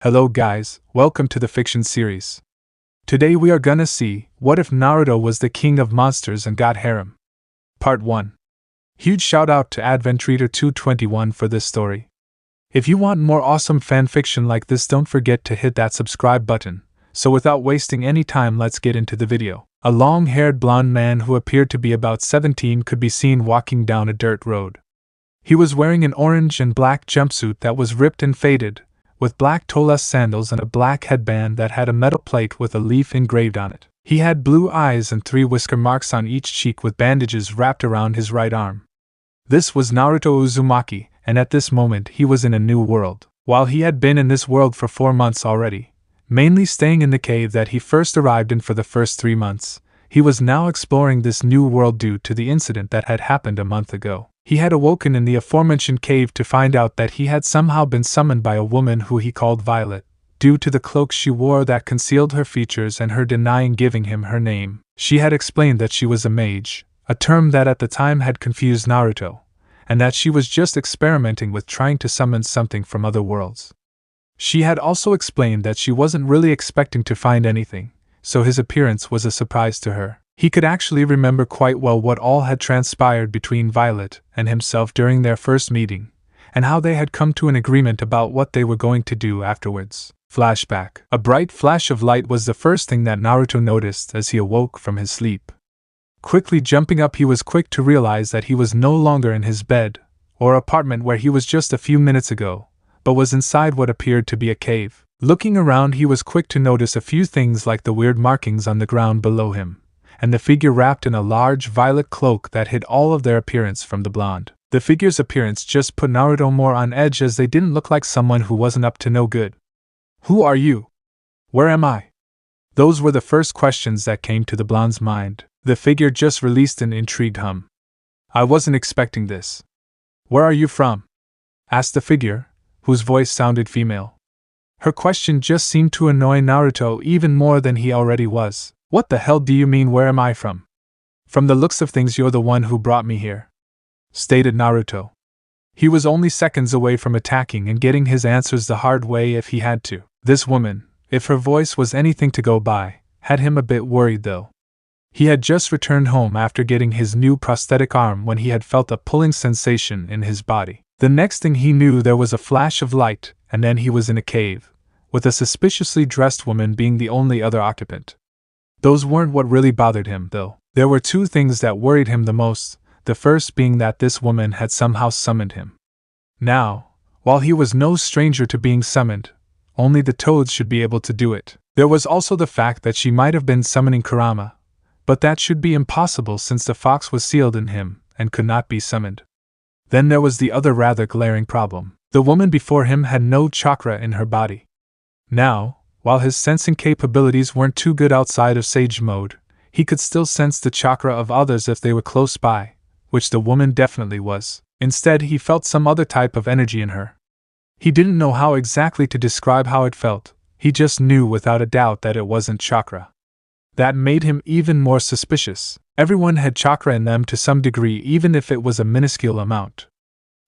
Hello guys, welcome to the fiction series. Today we are gonna see, what if Naruto was the king of monsters and got harem? Part 1. Huge shout out to AdventReader221 for this story. If you want more awesome fanfiction like this, don't forget to hit that subscribe button. So without wasting any time, let's get into the video. A long-haired blonde man who appeared to be about 17 could be seen walking down a dirt road. He was wearing an orange and black jumpsuit that was ripped and faded, with black toe-less sandals and a black headband that had a metal plate with a leaf engraved on it. He had blue eyes and 3 whisker marks on each cheek with bandages wrapped around his right arm. This was Naruto Uzumaki, and at this moment he was in a new world. While he had been in this world for 4 months already, mainly staying in the cave that he first arrived in for the first 3 months, he was now exploring this new world due to the incident that had happened a month ago. He had awoken in the aforementioned cave to find out that he had somehow been summoned by a woman who he called Violet, due to the cloak she wore that concealed her features and her denying giving him her name. She had explained that she was a mage, a term that at the time had confused Naruto, and that she was just experimenting with trying to summon something from other worlds. She had also explained that she wasn't really expecting to find anything, so his appearance was a surprise to her. He could actually remember quite well what all had transpired between Violet and himself during their first meeting, and how they had come to an agreement about what they were going to do afterwards. Flashback. A bright flash of light was the first thing that Naruto noticed as he awoke from his sleep. Quickly jumping up, he was quick to realize that he was no longer in his bed, or apartment where he was just a few minutes ago, but was inside what appeared to be a cave. Looking around, he was quick to notice a few things like the weird markings on the ground below him, and the figure wrapped in a large violet cloak that hid all of their appearance from the blonde. The figure's appearance just put Naruto more on edge, as they didn't look like someone who wasn't up to no good. Who are you? Where am I? Those were the first questions that came to the blonde's mind. The figure just released an intrigued hum. I wasn't expecting this. Where are you from? Asked the figure, whose voice sounded female. Her question just seemed to annoy Naruto even more than he already was. What the hell do you mean, where am I from? From the looks of things, you're the one who brought me here, stated Naruto. He was only seconds away from attacking and getting his answers the hard way if he had to. This woman, if her voice was anything to go by, had him a bit worried though. He had just returned home after getting his new prosthetic arm when he had felt a pulling sensation in his body. The next thing he knew, there was a flash of light, and then he was in a cave, with a suspiciously dressed woman being the only other occupant. Those weren't what really bothered him, though. There were 2 things that worried him the most, the first being that this woman had somehow summoned him. Now, while he was no stranger to being summoned, only the toads should be able to do it. There was also the fact that she might have been summoning Kurama, but that should be impossible since the fox was sealed in him and could not be summoned. Then there was the other rather glaring problem. The woman before him had no chakra in her body. Now, while his sensing capabilities weren't too good outside of Sage mode, he could still sense the chakra of others if they were close by, which the woman definitely was. Instead, he felt some other type of energy in her. He didn't know how exactly to describe how it felt, he just knew without a doubt that it wasn't chakra. That made him even more suspicious. Everyone had chakra in them to some degree, even if it was a minuscule amount.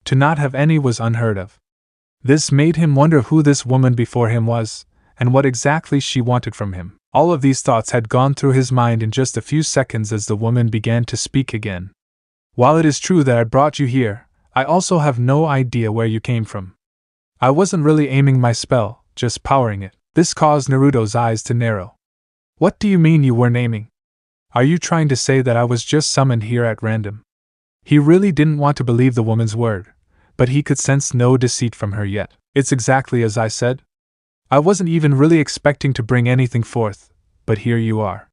To not have any was unheard of. This made him wonder who this woman before him was, and what exactly she wanted from him. All of these thoughts had gone through his mind in just a few seconds as the woman began to speak again. While it is true that I brought you here, I also have no idea where you came from. I wasn't really aiming my spell, just powering it. This caused Naruto's eyes to narrow. What do you mean you weren't aiming? Are you trying to say that I was just summoned here at random? He really didn't want to believe the woman's word, but he could sense no deceit from her yet. It's exactly as I said. I wasn't even really expecting to bring anything forth, but here you are.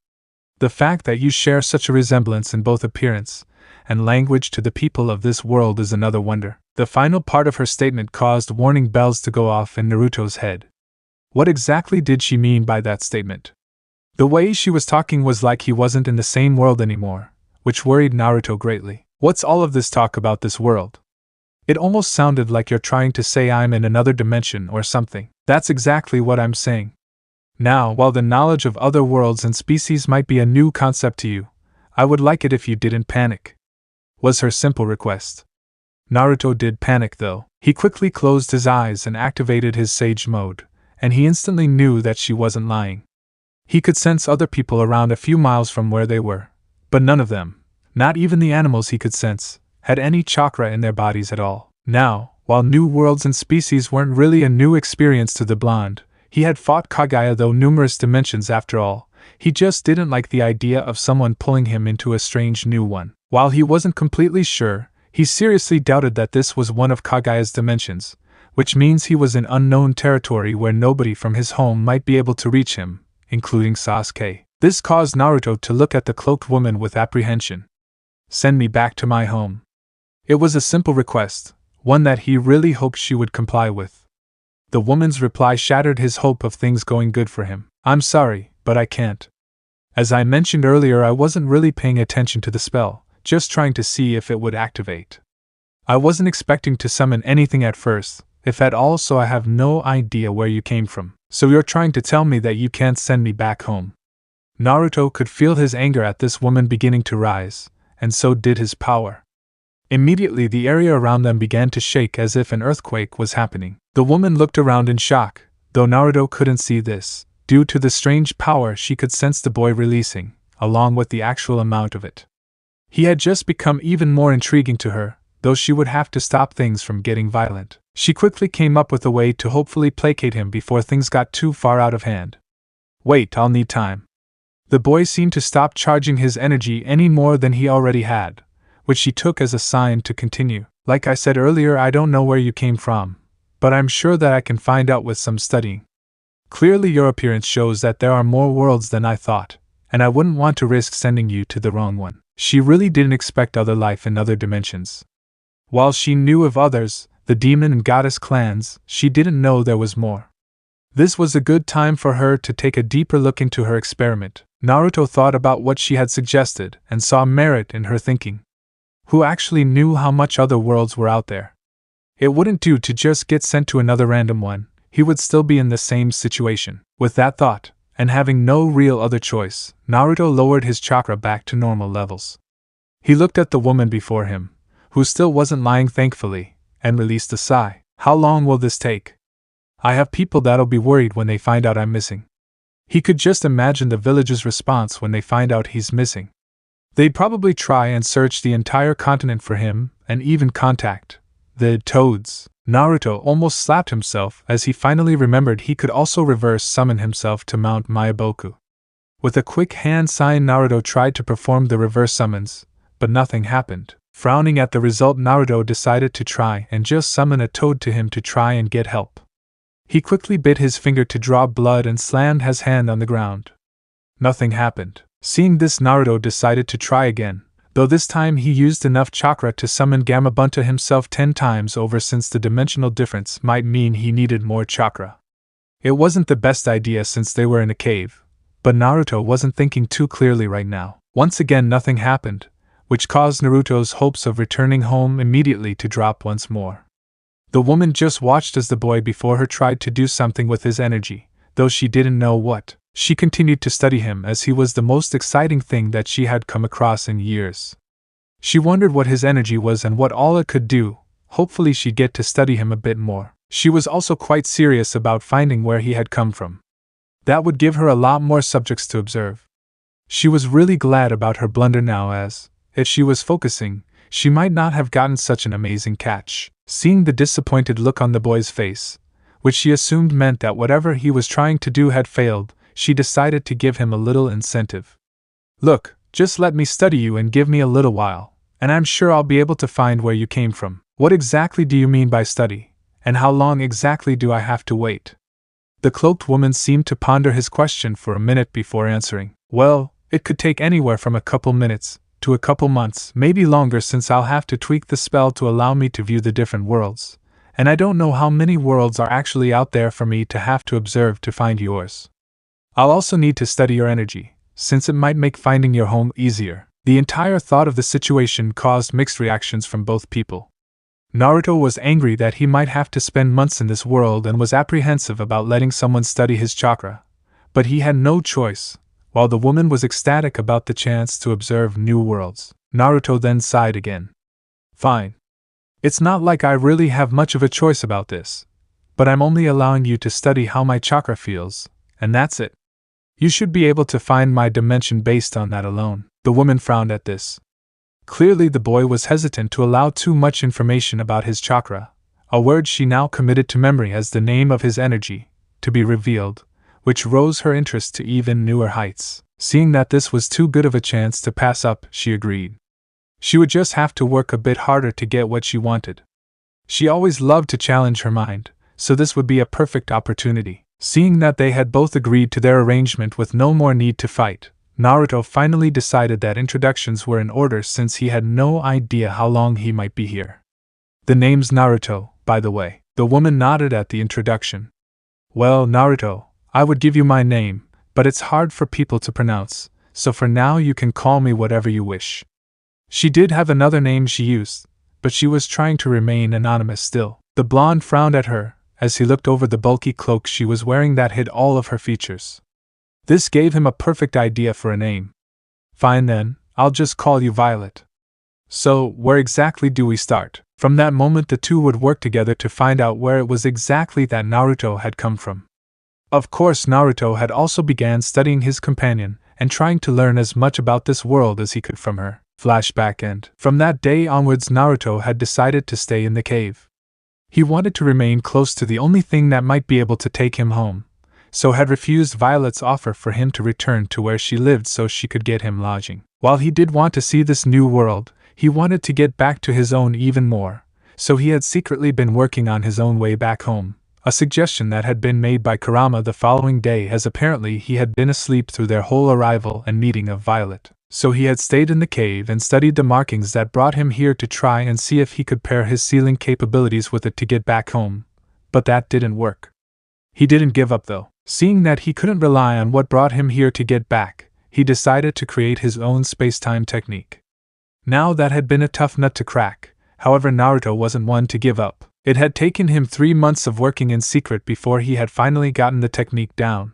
The fact that you share such a resemblance in both appearance and language to the people of this world is another wonder. The final part of her statement caused warning bells to go off in Naruto's head. What exactly did she mean by that statement? The way she was talking was like he wasn't in the same world anymore, which worried Naruto greatly. What's all of this talk about this world? It almost sounded like you're trying to say I'm in another dimension or something. That's exactly what I'm saying. Now, while the knowledge of other worlds and species might be a new concept to you, I would like it if you didn't panic, was her simple request. Naruto did panic though. He quickly closed his eyes and activated his Sage mode, and he instantly knew that she wasn't lying. He could sense other people around a few miles from where they were, but none of them, not even the animals he could sense, had any chakra in their bodies at all. Now, while new worlds and species weren't really a new experience to the blonde, he had fought Kaguya through numerous dimensions after all. He just didn't like the idea of someone pulling him into a strange new one. While he wasn't completely sure, he seriously doubted that this was one of Kaguya's dimensions, which means he was in unknown territory where nobody from his home might be able to reach him, including Sasuke. This caused Naruto to look at the cloaked woman with apprehension. "Send me back to my home." It was a simple request, one that he really hoped she would comply with. The woman's reply shattered his hope of things going good for him. "I'm sorry, but I can't. As I mentioned earlier, I wasn't really paying attention to the spell, just trying to see if it would activate. I wasn't expecting to summon anything at first, if at all, so I have no idea where you came from. So you're trying to tell me that you can't send me back home?" Naruto could feel his anger at this woman beginning to rise, and so did his power. Immediately the area around them began to shake as if an earthquake was happening. The woman looked around in shock, though Naruto couldn't see this. Due to the strange power she could sense the boy releasing, along with the actual amount of it. He had just become even more intriguing to her, though she would have to stop things from getting violent. She quickly came up with a way to hopefully placate him before things got too far out of hand. "Wait, I'll need time." The boy seemed to stop charging his energy any more than he already had, which she took as a sign to continue. "Like I said earlier, I don't know where you came from, but I'm sure that I can find out with some studying. Clearly your appearance shows that there are more worlds than I thought, and I wouldn't want to risk sending you to the wrong one." She really didn't expect other life in other dimensions. While she knew of others, the demon and goddess clans, she didn't know there was more. This was a good time for her to take a deeper look into her experiment. Naruto thought about what she had suggested and saw merit in her thinking. Who actually knew how much other worlds were out there? It wouldn't do to just get sent to another random one. He would still be in the same situation. With that thought, and having no real other choice, Naruto lowered his chakra back to normal levels. He looked at the woman before him, who still wasn't lying thankfully, and released a sigh. "How long will this take? I have people that'll be worried when they find out I'm missing." He could just imagine the villagers' response when they find out he's missing. They'd probably try and search the entire continent for him, and even contact the toads. Naruto almost slapped himself as he finally remembered he could also reverse summon himself to Mount Myaboku. With a quick hand sign, Naruto tried to perform the reverse summons, but nothing happened. Frowning at the result, Naruto decided to try and just summon a toad to him to try and get help. He quickly bit his finger to draw blood and slammed his hand on the ground. Nothing happened. Seeing this, Naruto decided to try again, though this time he used enough chakra to summon Gamabunta himself 10 times over, since the dimensional difference might mean he needed more chakra. It wasn't the best idea since they were in a cave, but Naruto wasn't thinking too clearly right now. Once again nothing happened, which caused Naruto's hopes of returning home immediately to drop once more. The woman just watched as the boy before her tried to do something with his energy, though she didn't know what. She continued to study him as he was the most exciting thing that she had come across in years. She wondered what his energy was and what all it could do. Hopefully she'd get to study him a bit more. She was also quite serious about finding where he had come from. That would give her a lot more subjects to observe. She was really glad about her blunder now, as, if she was focusing, she might not have gotten such an amazing catch. Seeing the disappointed look on the boy's face, which she assumed meant that whatever he was trying to do had failed, she decided to give him a little incentive. "Look, just let me study you and give me a little while, and I'm sure I'll be able to find where you came from." "What exactly do you mean by study, and how long exactly do I have to wait?" The cloaked woman seemed to ponder his question for a minute before answering. "Well, it could take anywhere from a couple minutes to a couple months, maybe longer, since I'll have to tweak the spell to allow me to view the different worlds, and I don't know how many worlds are actually out there for me to have to observe to find yours. I'll also need to study your energy, since it might make finding your home easier." The entire thought of the situation caused mixed reactions from both people. Naruto was angry that he might have to spend months in this world and was apprehensive about letting someone study his chakra, but he had no choice, while the woman was ecstatic about the chance to observe new worlds. Naruto then sighed again. "Fine. It's not like I really have much of a choice about this, but I'm only allowing you to study how my chakra feels, and that's it. You should be able to find my dimension based on that alone." The woman frowned at this. Clearly the boy was hesitant to allow too much information about his chakra, a word she now committed to memory as the name of his energy, to be revealed, which rose her interest to even newer heights. Seeing that this was too good of a chance to pass up, she agreed. She would just have to work a bit harder to get what she wanted. She always loved to challenge her mind, so this would be a perfect opportunity. Seeing that they had both agreed to their arrangement with no more need to fight, Naruto finally decided that introductions were in order since he had no idea how long he might be here. "The name's Naruto, by the way." The woman nodded at the introduction. "Well, Naruto, I would give you my name, but it's hard for people to pronounce, so for now you can call me whatever you wish." She did have another name she used, but she was trying to remain anonymous still. The blonde frowned at her as he looked over the bulky cloak she was wearing that hid all of her features. This gave him a perfect idea for a name. "Fine then, I'll just call you Violet." "So, where exactly do we start?" From that moment the two would work together to find out where it was exactly that Naruto had come from. Of course Naruto had also began studying his companion and trying to learn as much about this world as he could from her. Flashback end. From that day onwards Naruto had decided to stay in the cave. He wanted to remain close to the only thing that might be able to take him home, so had refused Violet's offer for him to return to where she lived so she could get him lodging. While he did want to see this new world, he wanted to get back to his own even more, so he had secretly been working on his own way back home, a suggestion that had been made by Kurama the following day as apparently he had been asleep through their whole arrival and meeting of Violet. So he had stayed in the cave and studied the markings that brought him here to try and see if he could pair his sealing capabilities with it to get back home, but that didn't work. He didn't give up though. Seeing that he couldn't rely on what brought him here to get back, he decided to create his own space-time technique. Now that had been a tough nut to crack, however Naruto wasn't one to give up. It had taken him 3 months of working in secret before he had finally gotten the technique down.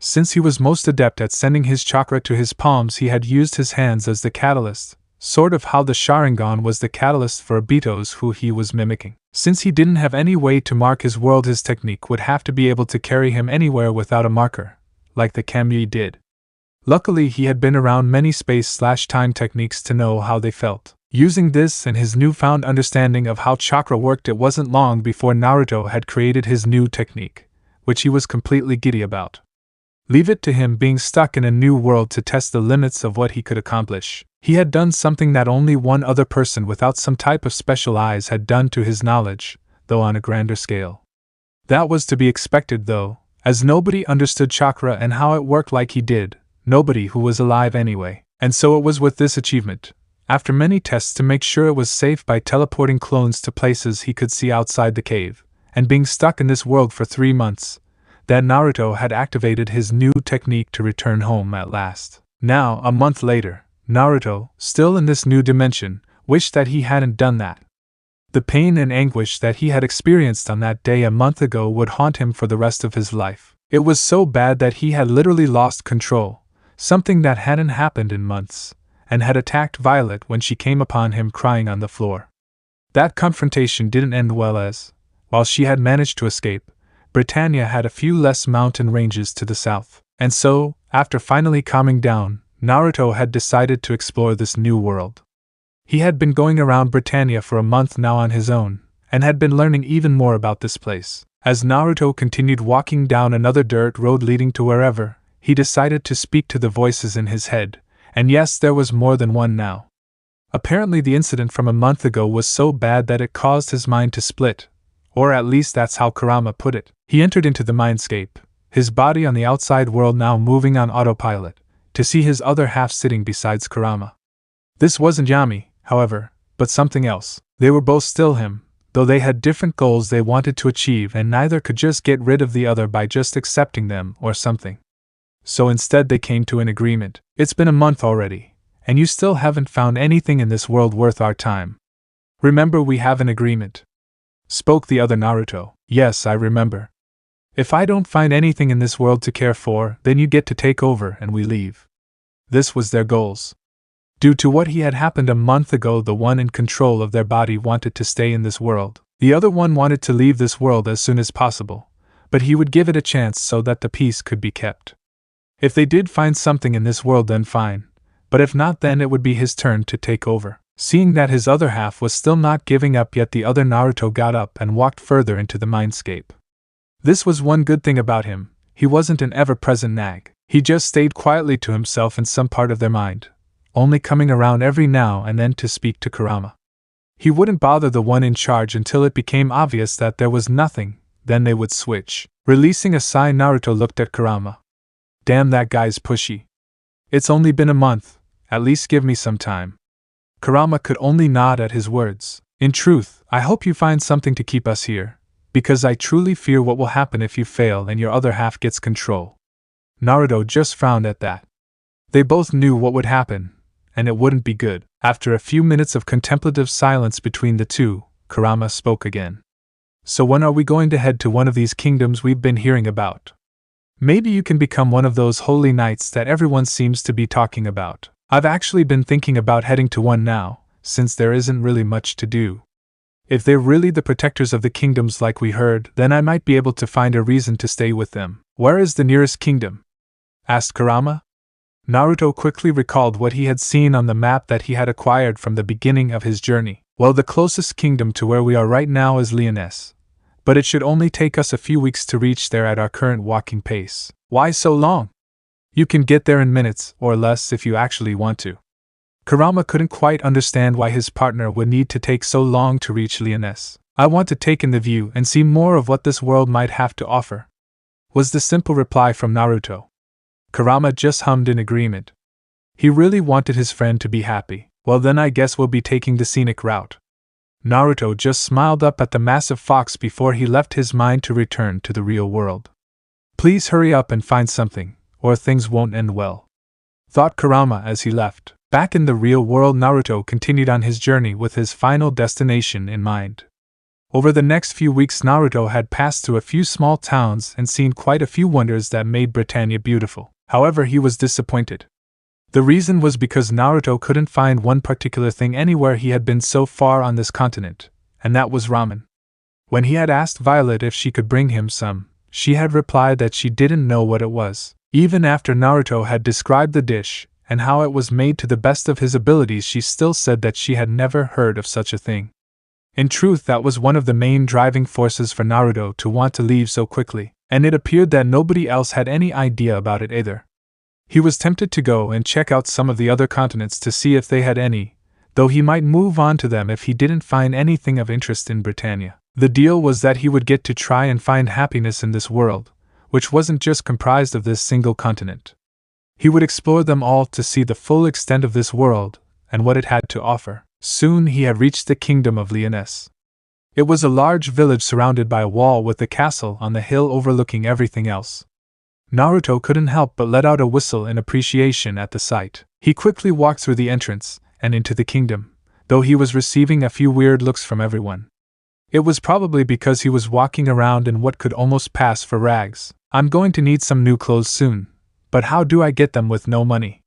Since he was most adept at sending his chakra to his palms, he had used his hands as the catalyst, sort of how the Sharingan was the catalyst for Obito's who he was mimicking. Since he didn't have any way to mark his world, his technique would have to be able to carry him anywhere without a marker, like the Kamui did. Luckily he had been around many space/time techniques to know how they felt. Using this and his newfound understanding of how chakra worked, it wasn't long before Naruto had created his new technique, which he was completely giddy about. Leave it to him being stuck in a new world to test the limits of what he could accomplish. He had done something that only one other person without some type of special eyes had done to his knowledge, though on a grander scale. That was to be expected though, as nobody understood chakra and how it worked like he did, nobody who was alive anyway. And so it was with this achievement, after many tests to make sure it was safe by teleporting clones to places he could see outside the cave, and being stuck in this world for 3 months, that Naruto had activated his new technique to return home at last. Now, a month later, Naruto, still in this new dimension, wished that he hadn't done that. The pain and anguish that he had experienced on that day a month ago would haunt him for the rest of his life. It was so bad that he had literally lost control, something that hadn't happened in months, and had attacked Violet when she came upon him crying on the floor. That confrontation didn't end well as, while she had managed to escape, Britannia had a few less mountain ranges to the south. And so, after finally calming down, Naruto had decided to explore this new world. He had been going around Britannia for a month now on his own, and had been learning even more about this place. As Naruto continued walking down another dirt road leading to wherever, he decided to speak to the voices in his head, and yes, there was more than one now. Apparently the incident from a month ago was so bad that it caused his mind to split, or at least that's how Kurama put it. He entered into the mindscape, his body on the outside world now moving on autopilot, to see his other half sitting beside Kurama. This wasn't Yami, however, but something else. They were both still him, though they had different goals they wanted to achieve and neither could just get rid of the other by just accepting them or something. So instead they came to an agreement. It's been a month already, and you still haven't found anything in this world worth our time. Remember, we have an agreement. Spoke the other Naruto. Yes, I remember. If I don't find anything in this world to care for, then you get to take over and we leave. This was their goals. Due to what had happened a month ago, the one in control of their body wanted to stay in this world. The other one wanted to leave this world as soon as possible, but he would give it a chance so that the peace could be kept. If they did find something in this world, then fine, but if not, then it would be his turn to take over. Seeing that his other half was still not giving up yet, the other Naruto got up and walked further into the mindscape. This was one good thing about him: he wasn't an ever-present nag. He just stayed quietly to himself in some part of their mind, only coming around every now and then to speak to Kurama. He wouldn't bother the one in charge until it became obvious that there was nothing, then they would switch. Releasing a sigh, Naruto looked at Kurama. Damn, that guy's pushy. It's only been a month, at least give me some time. Kurama could only nod at his words. In truth, I hope you find something to keep us here, because I truly fear what will happen if you fail and your other half gets control. Naruto just frowned at that. They both knew what would happen, and it wouldn't be good. After a few minutes of contemplative silence between the two, Kurama spoke again. So when are we going to head to one of these kingdoms we've been hearing about? Maybe you can become one of those holy knights that everyone seems to be talking about. I've actually been thinking about heading to one now, since there isn't really much to do. If they're really the protectors of the kingdoms like we heard, then I might be able to find a reason to stay with them. Where is the nearest kingdom? Asked Kurama. Naruto quickly recalled what he had seen on the map that he had acquired from the beginning of his journey. Well, the closest kingdom to where we are right now is Leoness, but it should only take us a few weeks to reach there at our current walking pace. Why so long? You can get there in minutes, or less if you actually want to. Kurama couldn't quite understand why his partner would need to take so long to reach Leoness. I want to take in the view and see more of what this world might have to offer, was the simple reply from Naruto. Kurama just hummed in agreement. He really wanted his friend to be happy. Well, then I guess we'll be taking the scenic route. Naruto just smiled up at the massive fox before he left his mind to return to the real world. Please hurry up and find something, or things won't end well, thought Kurama as he left. Back in the real world, Naruto continued on his journey with his final destination in mind. Over the next few weeks, Naruto had passed through a few small towns and seen quite a few wonders that made Britannia beautiful. However, he was disappointed. The reason was because Naruto couldn't find one particular thing anywhere he had been so far on this continent, and that was ramen. When he had asked Violet if she could bring him some, she had replied that she didn't know what it was. Even after Naruto had described the dish and how it was made to the best of his abilities, she still said that she had never heard of such a thing. In truth, that was one of the main driving forces for Naruto to want to leave so quickly, and it appeared that nobody else had any idea about it either. He was tempted to go and check out some of the other continents to see if they had any, though he might move on to them if he didn't find anything of interest in Britannia. The deal was that he would get to try and find happiness in this world, which wasn't just comprised of this single continent. He would explore them all to see the full extent of this world and what it had to offer. Soon he had reached the kingdom of Leoness. It was a large village surrounded by a wall with the castle on the hill overlooking everything else. Naruto couldn't help but let out a whistle in appreciation at the sight. He quickly walked through the entrance and into the kingdom, though he was receiving a few weird looks from everyone. It was probably because he was walking around in what could almost pass for rags. I'm going to need some new clothes soon, but how do I get them with no money?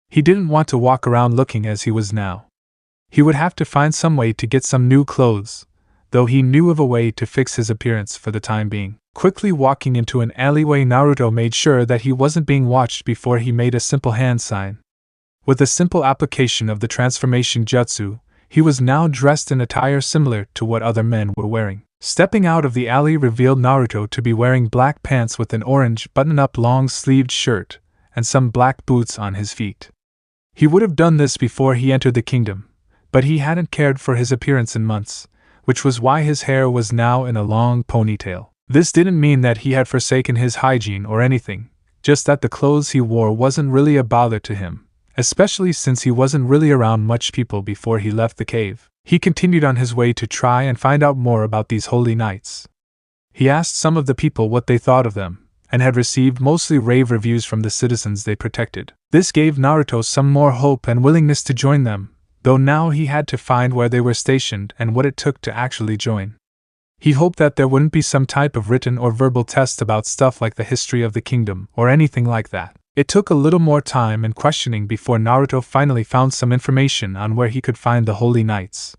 He didn't want to walk around looking as he was now. He would have to find some way to get some new clothes, though he knew of a way to fix his appearance for the time being. Quickly walking into an alleyway, Naruto made sure that he wasn't being watched before he made a simple hand sign. With a simple application of the transformation jutsu, he was now dressed in attire similar to what other men were wearing. Stepping out of the alley revealed Naruto to be wearing black pants with an orange button-up long-sleeved shirt and some black boots on his feet. He would have done this before he entered the kingdom, but he hadn't cared for his appearance in months, which was why his hair was now in a long ponytail. This didn't mean that he had forsaken his hygiene or anything, just that the clothes he wore wasn't really a bother to him, especially since he wasn't really around much people before he left the cave. He continued on his way to try and find out more about these holy knights. He asked some of the people what they thought of them, and had received mostly rave reviews from the citizens they protected. This gave Naruto some more hope and willingness to join them, though now he had to find where they were stationed and what it took to actually join. He hoped that there wouldn't be some type of written or verbal test about stuff like the history of the kingdom or anything like that. It took a little more time and questioning before Naruto finally found some information on where he could find the holy knights.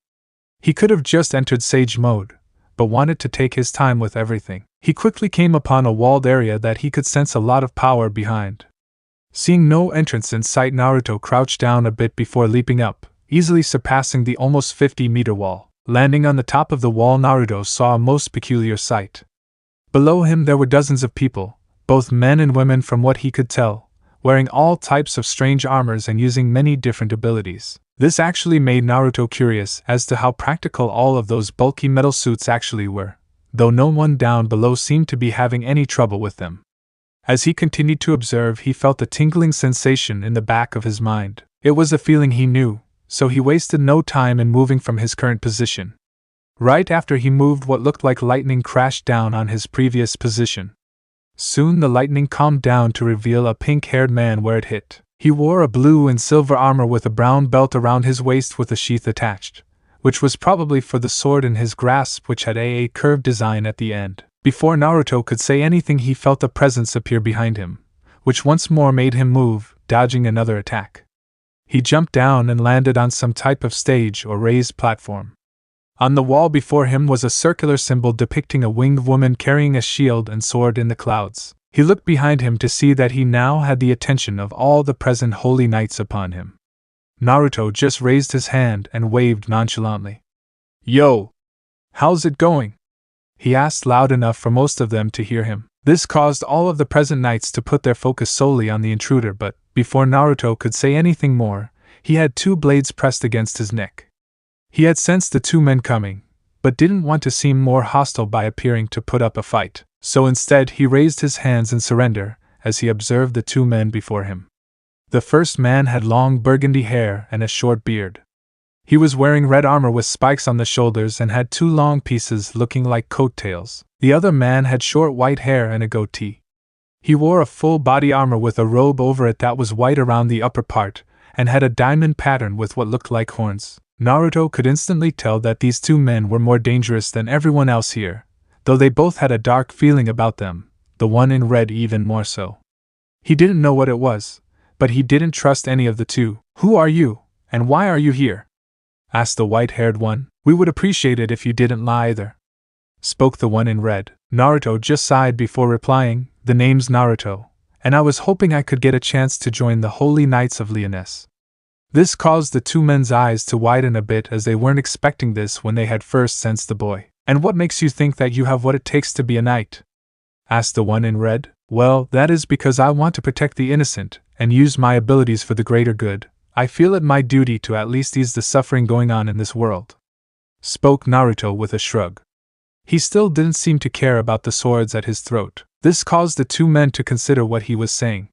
He could have just entered sage mode, but wanted to take his time with everything. He quickly came upon a walled area that he could sense a lot of power behind. Seeing no entrance in sight, Naruto crouched down a bit before leaping up, easily surpassing the almost 50-meter wall. Landing on the top of the wall, Naruto saw a most peculiar sight. Below him there were dozens of people, both men and women from what he could tell, wearing all types of strange armors and using many different abilities. This actually made Naruto curious as to how practical all of those bulky metal suits actually were, though no one down below seemed to be having any trouble with them. As he continued to observe, he felt a tingling sensation in the back of his mind. It was a feeling he knew, so he wasted no time in moving from his current position. Right after he moved, what looked like lightning crashed down on his previous position. Soon the lightning calmed down to reveal a pink-haired man where it hit. He wore a blue and silver armor with a brown belt around his waist with a sheath attached, which was probably for the sword in his grasp, which had a curved design at the end. Before Naruto could say anything, he felt a presence appear behind him, which once more made him move, dodging another attack. He jumped down and landed on some type of stage or raised platform. On the wall before him was a circular symbol depicting a winged woman carrying a shield and sword in the clouds. He looked behind him to see that he now had the attention of all the present holy knights upon him. Naruto just raised his hand and waved nonchalantly. "Yo! How's it going?" he asked loud enough for most of them to hear him. This caused all of the present knights to put their focus solely on the intruder, but before Naruto could say anything more, he had two blades pressed against his neck. He had sensed the two men coming, but didn't want to seem more hostile by appearing to put up a fight, so instead he raised his hands in surrender as he observed the two men before him. The first man had long burgundy hair and a short beard. He was wearing red armor with spikes on the shoulders and had two long pieces looking like coattails. The other man had short white hair and a goatee. He wore a full body armor with a robe over it that was white around the upper part and had a diamond pattern with what looked like horns. Naruto could instantly tell that these two men were more dangerous than everyone else here, though they both had a dark feeling about them, the one in red even more so. He didn't know what it was, but he didn't trust any of the two. "Who are you, and why are you here?" asked the white-haired one. "We would appreciate it if you didn't lie either," spoke the one in red. Naruto just sighed before replying, "The name's Naruto, and I was hoping I could get a chance to join the Holy Knights of Leoness." This caused the two men's eyes to widen a bit, as they weren't expecting this when they had first sensed the boy. "And what makes you think that you have what it takes to be a knight?" asked the one in red. "Well, that is because I want to protect the innocent and use my abilities for the greater good. I feel it my duty to at least ease the suffering going on in this world," spoke Naruto with a shrug. He still didn't seem to care about the swords at his throat. This caused the two men to consider what he was saying.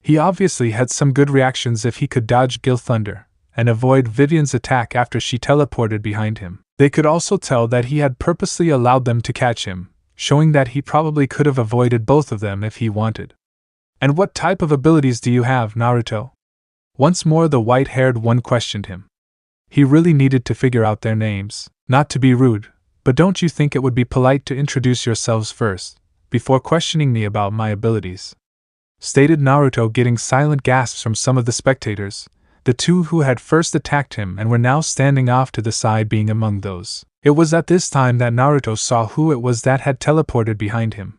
He obviously had some good reactions if he could dodge Gil Thunder and avoid Vivian's attack after she teleported behind him. They could also tell that he had purposely allowed them to catch him, showing that he probably could have avoided both of them if he wanted. "And what type of abilities do you have, Naruto?" Once more the white-haired one questioned him. He really needed to figure out their names. "Not to be rude, but don't you think it would be polite to introduce yourselves first, before questioning me about my abilities?" stated Naruto, getting silent gasps from some of the spectators, the two who had first attacked him and were now standing off to the side being among those. It was at this time that Naruto saw who it was that had teleported behind him.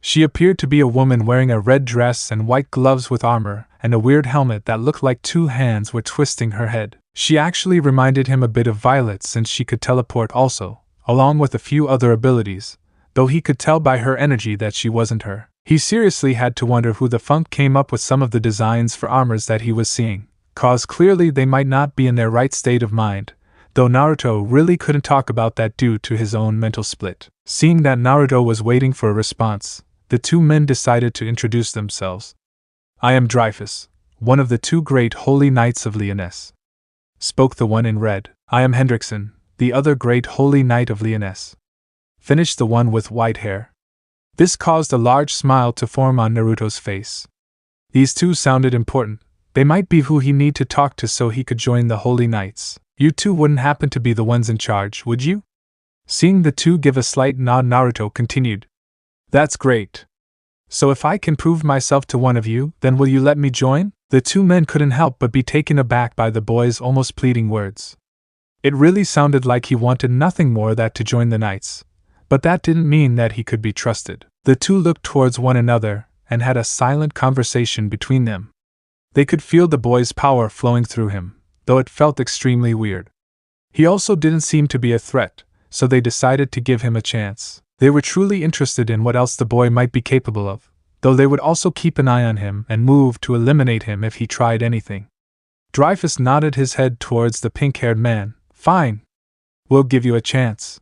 She appeared to be a woman wearing a red dress and white gloves with armor, and a weird helmet that looked like two hands were twisting her head. She actually reminded him a bit of Violet, since she could teleport also, along with a few other abilities, though he could tell by her energy that she wasn't her. He seriously had to wonder who the funk came up with some of the designs for armors that he was seeing, cause clearly they might not be in their right state of mind, though Naruto really couldn't talk about that due to his own mental split. Seeing that Naruto was waiting for a response, the two men decided to introduce themselves. "I am Dreyfus, one of the two great holy knights of Leoness," spoke the one in red. "I am Hendrickson, the other great holy knight of Leoness," finished the one with white hair. This caused a large smile to form on Naruto's face. These two sounded important. They might be who he need to talk to so he could join the Holy Knights. "You two wouldn't happen to be the ones in charge, would you?" Seeing the two give a slight nod, Naruto continued. "That's great. So if I can prove myself to one of you, then will you let me join?" The two men couldn't help but be taken aback by the boy's almost pleading words. It really sounded like he wanted nothing more than to join the knights, but that didn't mean that he could be trusted. The two looked towards one another and had a silent conversation between them. They could feel the boy's power flowing through him, though it felt extremely weird. He also didn't seem to be a threat, so they decided to give him a chance. They were truly interested in what else the boy might be capable of, though they would also keep an eye on him and move to eliminate him if he tried anything. Dreyfus nodded his head towards the pink-haired man. Fine. We'll give you a chance.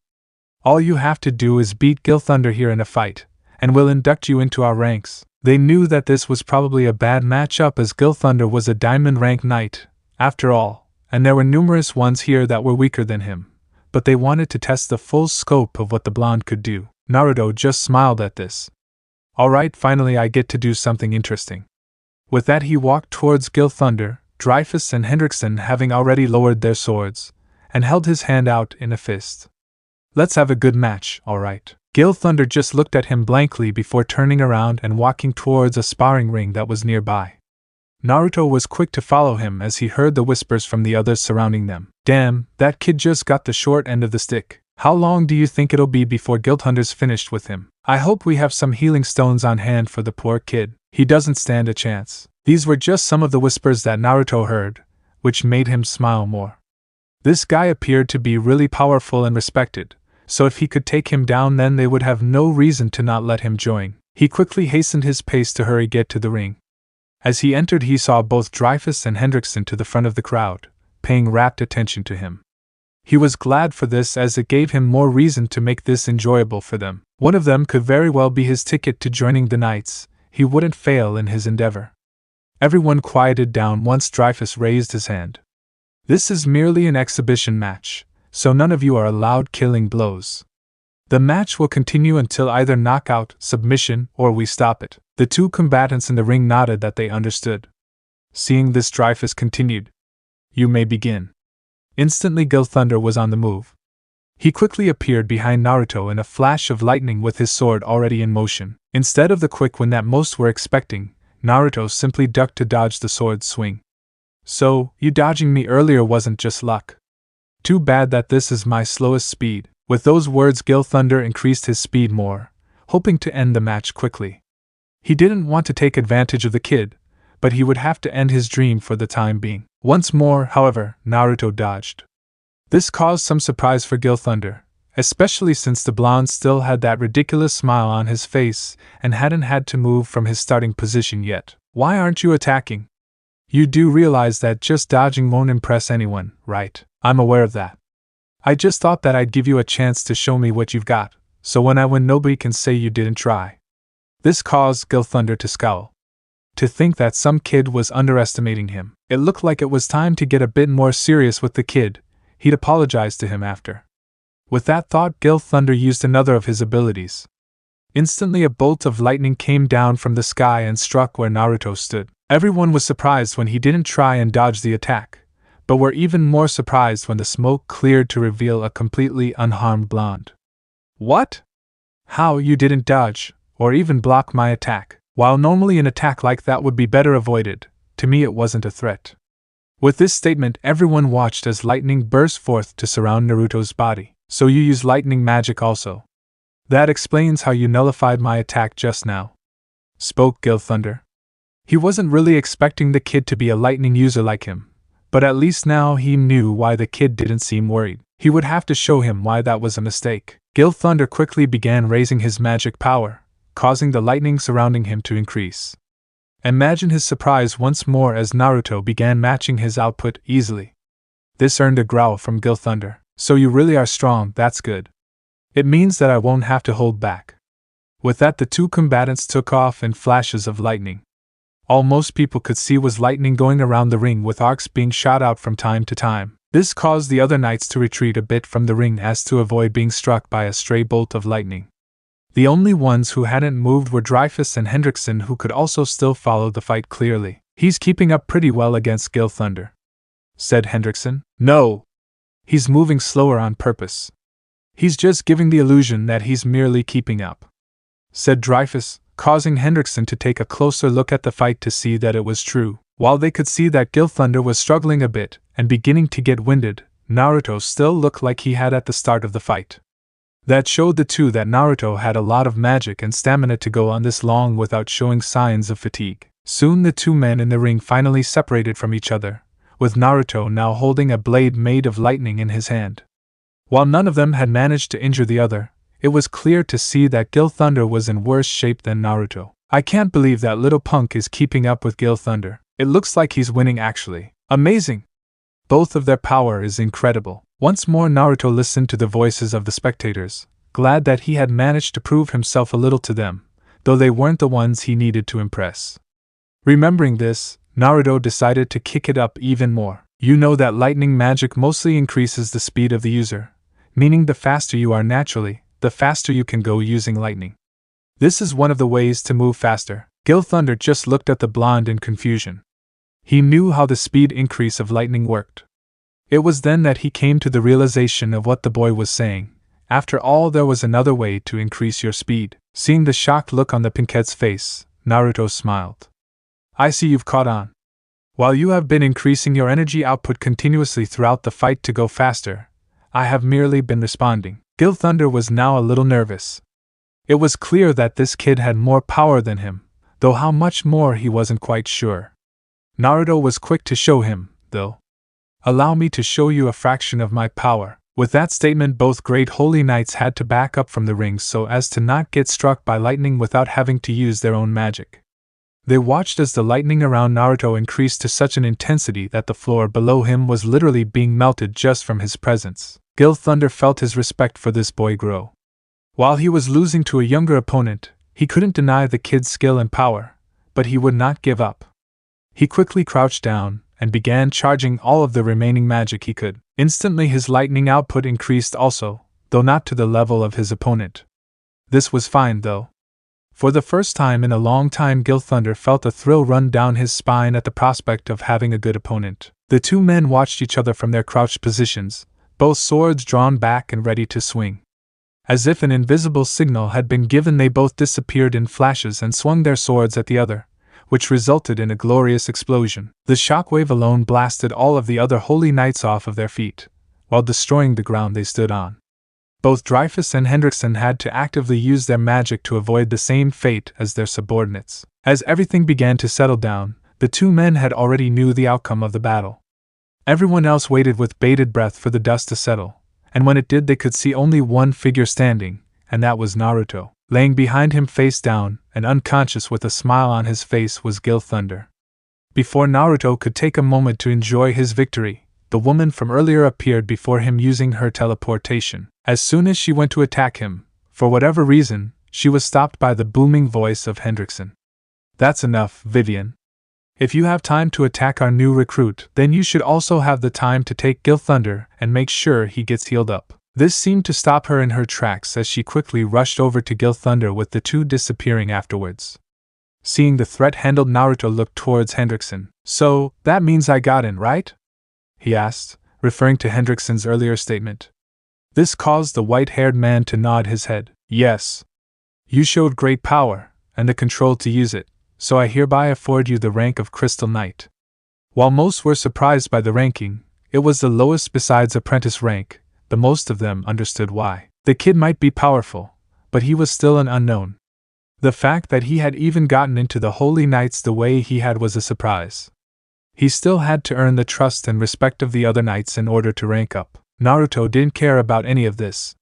All you have to do is beat Gilthunder here in a fight, and we'll induct you into our ranks. They knew that this was probably a bad matchup as Gilthunder was a diamond rank knight, after all, and there were numerous ones here that were weaker than him, but they wanted to test the full scope of what the blonde could do. Naruto just smiled at this. Alright, finally I get to do something interesting. With that he walked towards Gilthunder, Dreyfus and Hendrickson having already lowered their swords, and held his hand out in a fist. Let's have a good match, alright. Gilthunder just looked at him blankly before turning around and walking towards a sparring ring that was nearby. Naruto was quick to follow him as he heard the whispers from the others surrounding them. Damn, that kid just got the short end of the stick. How long do you think it'll be before Gilthunder's finished with him? I hope we have some healing stones on hand for the poor kid. He doesn't stand a chance. These were just some of the whispers that Naruto heard, which made him smile more. This guy appeared to be really powerful and respected, so if he could take him down then they would have no reason to not let him join. He quickly hastened his pace to hurry get to the ring. As he entered he saw both Dreyfus and Hendrickson to the front of the crowd, paying rapt attention to him. He was glad for this as it gave him more reason to make this enjoyable for them. One of them could very well be his ticket to joining the Knights. He wouldn't fail in his endeavor. Everyone quieted down once Dreyfus raised his hand. This is merely an exhibition match, so none of you are allowed killing blows. The match will continue until either knockout, submission, or we stop it. The two combatants in the ring nodded that they understood. Seeing this, Dreyfus continued. You may begin. Instantly Gilthunder was on the move. He quickly appeared behind Naruto in a flash of lightning with his sword already in motion. Instead of the quick one that most were expecting, Naruto simply ducked to dodge the sword's swing. So, you dodging me earlier wasn't just luck. Too bad that this is my slowest speed. With those words Gilthunder increased his speed more, hoping to end the match quickly. He didn't want to take advantage of the kid, but he would have to end his dream for the time being. Once more, however, Naruto dodged. This caused some surprise for Gilthunder, especially since the blonde still had that ridiculous smile on his face and hadn't had to move from his starting position yet. Why aren't you attacking? You do realize that just dodging won't impress anyone, right? I'm aware of that. I just thought that I'd give you a chance to show me what you've got, so when I win nobody can say you didn't try. This caused Gilthunder to scowl. To think that some kid was underestimating him. It looked like it was time to get a bit more serious with the kid. He'd apologize to him after. With that thought, Gilthunder used another of his abilities. Instantly a bolt of lightning came down from the sky and struck where Naruto stood. Everyone was surprised when he didn't try and dodge the attack, but were even more surprised when the smoke cleared to reveal a completely unharmed blonde. What? How, you didn't dodge, or even block my attack? While normally an attack like that would be better avoided, to me it wasn't a threat. With this statement, everyone watched as lightning burst forth to surround Naruto's body. So you use lightning magic also. That explains how you nullified my attack just now, spoke Gilthunder. He wasn't really expecting the kid to be a lightning user like him, but at least now he knew why the kid didn't seem worried. He would have to show him why that was a mistake. Gilthunder quickly began raising his magic power, causing the lightning surrounding him to increase. Imagine his surprise once more as Naruto began matching his output easily. This earned a growl from Gilthunder. So you really are strong, that's good. It means that I won't have to hold back. With that, the two combatants took off in flashes of lightning. All most people could see was lightning going around the ring with arcs being shot out from time to time. This caused the other knights to retreat a bit from the ring as to avoid being struck by a stray bolt of lightning. The only ones who hadn't moved were Dreyfus and Hendrickson, who could also still follow the fight clearly. He's keeping up pretty well against Gilthunder, said Hendrickson. No! He's moving slower on purpose. He's just giving the illusion that he's merely keeping up, said Dreyfus, causing Hendrickson to take a closer look at the fight to see that it was true. While they could see that Gilthunder was struggling a bit and beginning to get winded, Naruto still looked like he had at the start of the fight. That showed the two that Naruto had a lot of magic and stamina to go on this long without showing signs of fatigue. Soon the two men in the ring finally separated from each other, with Naruto now holding a blade made of lightning in his hand. While none of them had managed to injure the other, it was clear to see that Gil Thunder was in worse shape than Naruto. I can't believe that little punk is keeping up with Gil Thunder. It looks like he's winning actually. Amazing! Both of their power is incredible. Once more Naruto listened to the voices of the spectators, glad that he had managed to prove himself a little to them, though they weren't the ones he needed to impress. Remembering this, Naruto decided to kick it up even more. You know that lightning magic mostly increases the speed of the user, meaning the faster you are naturally, the faster you can go using lightning. This is one of the ways to move faster. Gil Thunder just looked at the blonde in confusion. He knew how the speed increase of lightning worked. It was then that he came to the realization of what the boy was saying. After all, there was another way to increase your speed. Seeing the shocked look on the pinkette's face, Naruto smiled. I see you've caught on. While you have been increasing your energy output continuously throughout the fight to go faster, I have merely been responding. Gil Thunder was now a little nervous. It was clear that this kid had more power than him, though how much more he wasn't quite sure. Naruto was quick to show him, though. Allow me to show you a fraction of my power. With that statement, both great holy knights had to back up from the ring so as to not get struck by lightning without having to use their own magic. They watched as the lightning around Naruto increased to such an intensity that the floor below him was literally being melted just from his presence. Gil Thunder felt his respect for this boy grow. While he was losing to a younger opponent, he couldn't deny the kid's skill and power, but he would not give up. He quickly crouched down and began charging all of the remaining magic he could. Instantly his lightning output increased also, though not to the level of his opponent. This was fine though. For the first time in a long time, Gil Thunder felt a thrill run down his spine at the prospect of having a good opponent. The two men watched each other from their crouched positions, both swords drawn back and ready to swing. As if an invisible signal had been given, they both disappeared in flashes and swung their swords at the other, which resulted in a glorious explosion. The shockwave alone blasted all of the other holy knights off of their feet, while destroying the ground they stood on. Both Dreyfus and Hendrickson had to actively use their magic to avoid the same fate as their subordinates. As everything began to settle down, the two men had already knew the outcome of the battle. Everyone else waited with bated breath for the dust to settle, and when it did they could see only one figure standing, and that was Naruto. Laying behind him face down and unconscious with a smile on his face was Gil Thunder. Before Naruto could take a moment to enjoy his victory, the woman from earlier appeared before him using her teleportation. As soon as she went to attack him, for whatever reason, she was stopped by the booming voice of Hendrickson. That's enough, Vivian. If you have time to attack our new recruit, then you should also have the time to take Gil Thunder and make sure he gets healed up. This seemed to stop her in her tracks as she quickly rushed over to Gil Thunder, with the two disappearing afterwards. Seeing the threat-handled Naruto looked towards Hendrickson. So, that means I got in, right? He asked, referring to Hendrickson's earlier statement. This caused the white-haired man to nod his head. Yes. You showed great power, and the control to use it, so I hereby afford you the rank of Crystal Knight. While most were surprised by the ranking, it was the lowest besides apprentice rank. The most of them understood why. The kid might be powerful, but he was still an unknown. The fact that he had even gotten into the Holy Knights the way he had was a surprise. He still had to earn the trust and respect of the other knights in order to rank up. Naruto didn't care about any of this.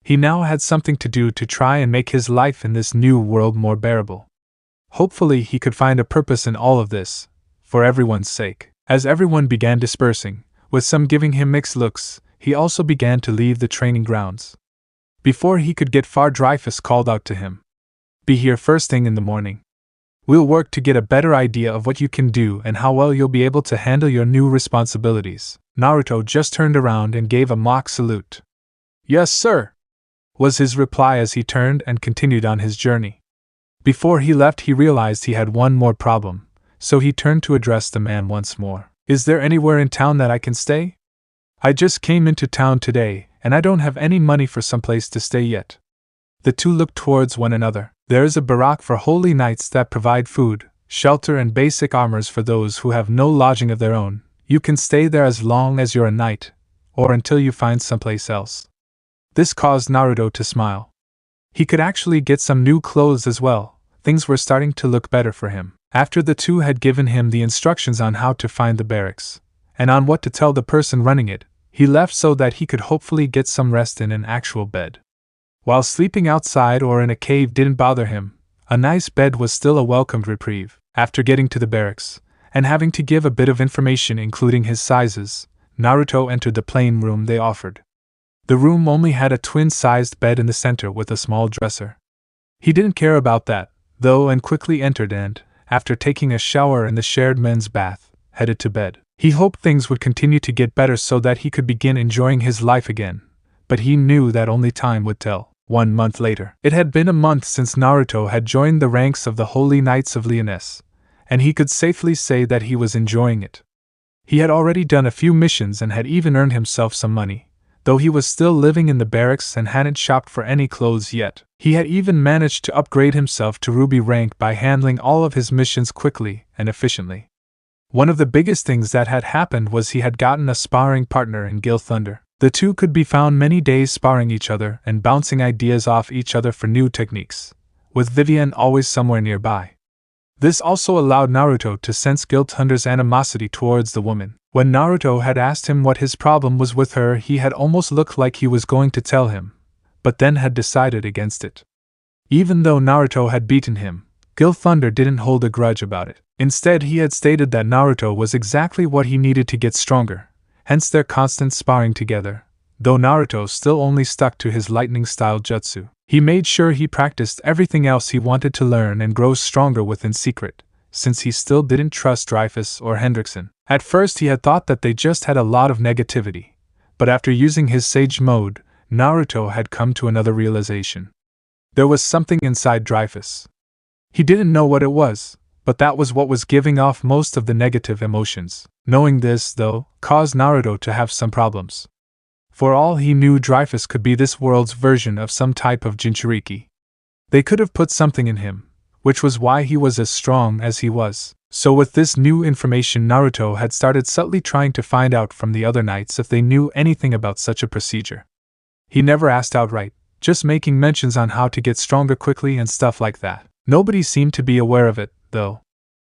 He now had something to do to try and make his life in this new world more bearable. Hopefully he could find a purpose in all of this, for everyone's sake. As everyone began dispersing, with some giving him mixed looks, he also began to leave the training grounds. Before he could get far, Dreyfus called out to him. Be here first thing in the morning. We'll work to get a better idea of what you can do and how well you'll be able to handle your new responsibilities. Naruto just turned around and gave a mock salute. Yes, sir, was his reply as he turned and continued on his journey. Before he left, he realized he had one more problem, so he turned to address the man once more. Is there anywhere in town that I can stay? I just came into town today, and I don't have any money for someplace to stay yet. The two looked towards one another. There is a barack for holy knights that provide food, shelter and basic armors for those who have no lodging of their own. You can stay there as long as you're a knight, or until you find someplace else. This caused Naruto to smile. He could actually get some new clothes as well. Things were starting to look better for him. After the two had given him the instructions on how to find the barracks, and on what to tell the person running it, he left so that he could hopefully get some rest in an actual bed. While sleeping outside or in a cave didn't bother him, a nice bed was still a welcomed reprieve. After getting to the barracks, and having to give a bit of information including his sizes, Naruto entered the plain room they offered. The room only had a twin-sized bed in the center with a small dresser. He didn't care about that, though, and quickly entered and, after taking a shower in the shared men's bath, headed to bed. He hoped things would continue to get better so that he could begin enjoying his life again, but he knew that only time would tell. 1 month later. It had been a month since Naruto had joined the ranks of the Holy Knights of Leoness, and he could safely say that he was enjoying it. He had already done a few missions and had even earned himself some money, though he was still living in the barracks and hadn't shopped for any clothes yet. He had even managed to upgrade himself to Ruby rank by handling all of his missions quickly and efficiently. One of the biggest things that had happened was he had gotten a sparring partner in Gil Thunder. The two could be found many days sparring each other and bouncing ideas off each other for new techniques, with Vivian always somewhere nearby. This also allowed Naruto to sense Gil Thunder's animosity towards the woman. When Naruto had asked him what his problem was with her, he had almost looked like he was going to tell him, but then had decided against it. Even though Naruto had beaten him, Gil Thunder didn't hold a grudge about it. Instead, he had stated that Naruto was exactly what he needed to get stronger, hence their constant sparring together, though Naruto still only stuck to his lightning-style jutsu. He made sure he practiced everything else he wanted to learn and grow stronger within secret, since he still didn't trust Dreyfus or Hendrickson. At first he had thought that they just had a lot of negativity, but after using his Sage mode, Naruto had come to another realization. There was something inside Dreyfus. He didn't know what it was, but that was what was giving off most of the negative emotions. Knowing this, though, caused Naruto to have some problems. For all he knew, Dreyfus could be this world's version of some type of Jinchuriki. They could have put something in him, which was why he was as strong as he was. So with this new information, Naruto had started subtly trying to find out from the other knights if they knew anything about such a procedure. He never asked outright, just making mentions on how to get stronger quickly and stuff like that. Nobody seemed to be aware of it, though.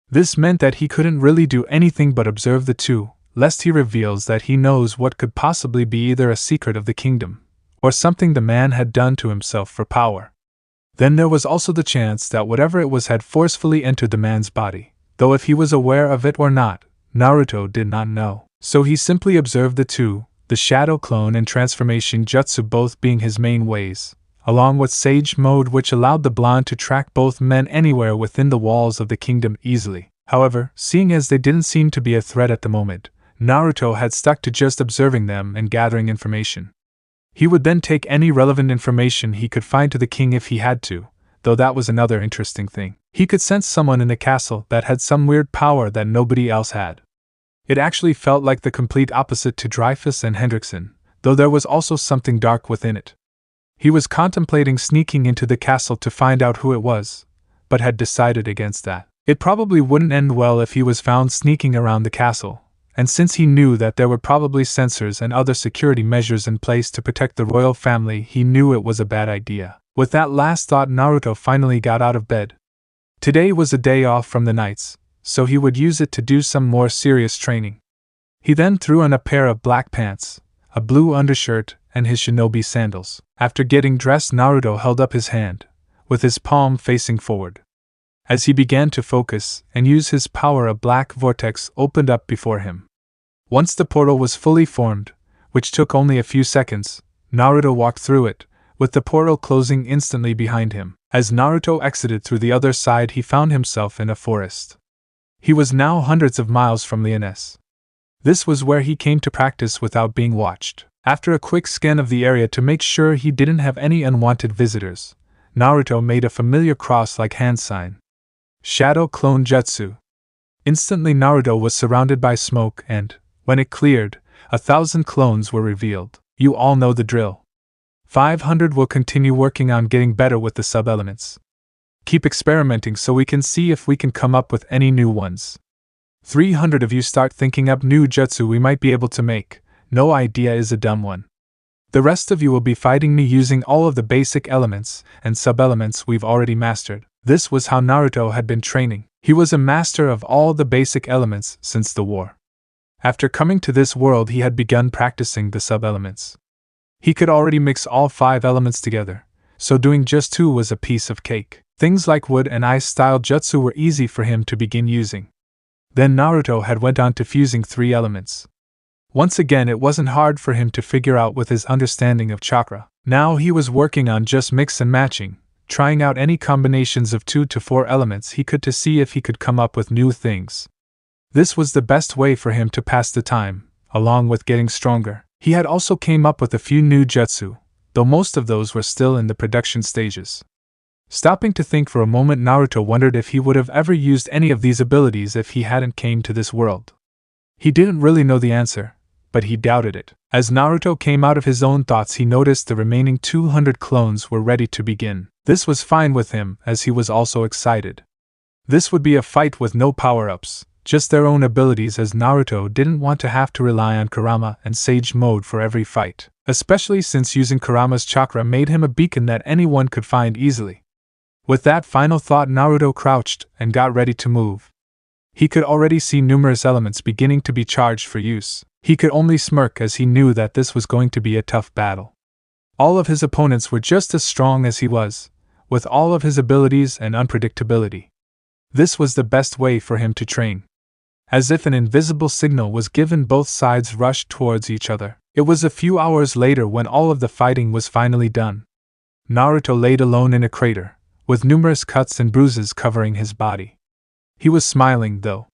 This meant that he couldn't really do anything but observe the two, lest he reveals that he knows what could possibly be either a secret of the kingdom, or something the man had done to himself for power. Then there was also the chance that whatever it was had forcefully entered the man's body, though if he was aware of it or not, Naruto did not know. So he simply observed the two, the shadow clone and transformation jutsu both being his main ways, along with Sage mode, which allowed the blonde to track both men anywhere within the walls of the kingdom easily. However, seeing as they didn't seem to be a threat at the moment, Naruto had stuck to just observing them and gathering information. He would then take any relevant information he could find to the king if he had to, though that was another interesting thing. He could sense someone in the castle that had some weird power that nobody else had. It actually felt like the complete opposite to Dreyfus and Hendrickson, though there was also something dark within it. He was contemplating sneaking into the castle to find out who it was, but had decided against that. It probably wouldn't end well if he was found sneaking around the castle, and since he knew that there were probably censors and other security measures in place to protect the royal family, he knew it was a bad idea. With that last thought, Naruto finally got out of bed. Today was a day off from the knights, so he would use it to do some more serious training. He then threw on a pair of black pants, a blue undershirt, and his shinobi sandals. After getting dressed, Naruto held up his hand, with his palm facing forward. As he began to focus and use his power, a black vortex opened up before him. Once the portal was fully formed, which took only a few seconds, Naruto walked through it, with the portal closing instantly behind him. As Naruto exited through the other side, he found himself in a forest. He was now hundreds of miles from Leoness. This was where he came to practice without being watched. After a quick scan of the area to make sure he didn't have any unwanted visitors, Naruto made a familiar cross-like hand sign. Shadow Clone Jutsu. Instantly Naruto was surrounded by smoke and, when it cleared, 1,000 clones were revealed. You all know the drill. 500 will continue working on getting better with the sub-elements. Keep experimenting so we can see if we can come up with any new ones. 300 of you start thinking up new jutsu we might be able to make. No idea is a dumb one. The rest of you will be fighting me using all of the basic elements and sub-elements we've already mastered. This was how Naruto had been training. He was a master of all the basic elements since the war. After coming to this world, he had begun practicing the sub-elements. He could already mix all 5 elements together, so doing just 2 was a piece of cake. Things like wood and ice-style jutsu were easy for him to begin using. Then Naruto had went on to fusing 3 elements. Once again, it wasn't hard for him to figure out with his understanding of chakra. Now he was working on just mix and matching, trying out any combinations of 2 to 4 elements he could to see if he could come up with new things. This was the best way for him to pass the time, along with getting stronger. He had also came up with a few new jutsu, though most of those were still in the production stages. Stopping to think for a moment, Naruto wondered if he would have ever used any of these abilities if he hadn't came to this world. He didn't really know the answer, but he doubted it. As Naruto came out of his own thoughts, he noticed the remaining 200 clones were ready to begin. This was fine with him, as he was also excited. This would be a fight with no power-ups, just their own abilities, as Naruto didn't want to have to rely on Kurama and Sage Mode for every fight, especially since using Kurama's chakra made him a beacon that anyone could find easily. With that final thought, Naruto crouched and got ready to move. He could already see numerous elements beginning to be charged for use. He could only smirk as he knew that this was going to be a tough battle. All of his opponents were just as strong as he was, with all of his abilities and unpredictability. This was the best way for him to train. As if an invisible signal was given, both sides rushed towards each other. It was a few hours later when all of the fighting was finally done. Naruto laid alone in a crater, with numerous cuts and bruises covering his body. He was smiling, though.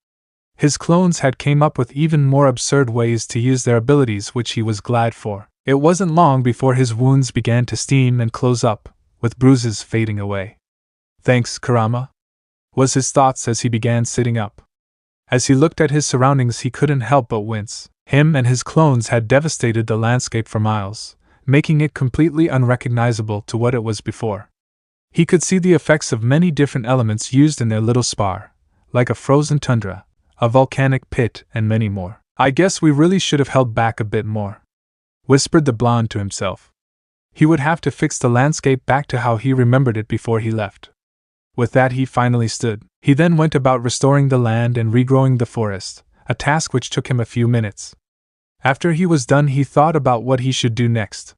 His clones had came up with even more absurd ways to use their abilities, which he was glad for. It wasn't long before his wounds began to steam and close up, with bruises fading away. "Thanks, Kurama," was his thoughts as he began sitting up. As he looked at his surroundings, he couldn't help but wince. Him and his clones had devastated the landscape for miles, making it completely unrecognizable to what it was before. He could see the effects of many different elements used in their little spar, like a frozen tundra, a volcanic pit, and many more. "I guess we really should have held back a bit more," whispered the blonde to himself. He would have to fix the landscape back to how he remembered it before he left. With that, he finally stood. He then went about restoring the land and regrowing the forest, a task which took him a few minutes. After he was done, he thought about what he should do next.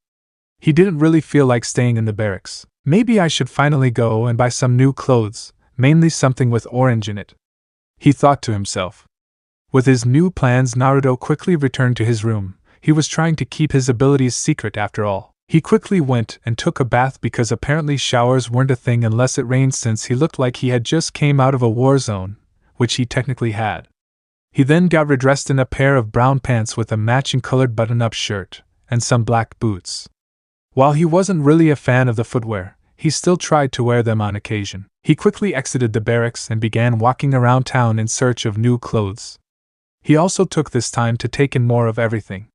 He didn't really feel like staying in the barracks. Maybe I should finally go and buy some new clothes, mainly something with orange in it, he thought to himself. With his new plans, Naruto quickly returned to his room. He was trying to keep his abilities secret after all. He quickly went and took a bath because apparently showers weren't a thing unless it rained, since he looked like he had just came out of a war zone, which he technically had. He then got redressed in a pair of brown pants with a matching colored button-up shirt, and some black boots. While he wasn't really a fan of the footwear, he still tried to wear them on occasion. He quickly exited the barracks and began walking around town in search of new clothes. He also took this time to take in more of everything.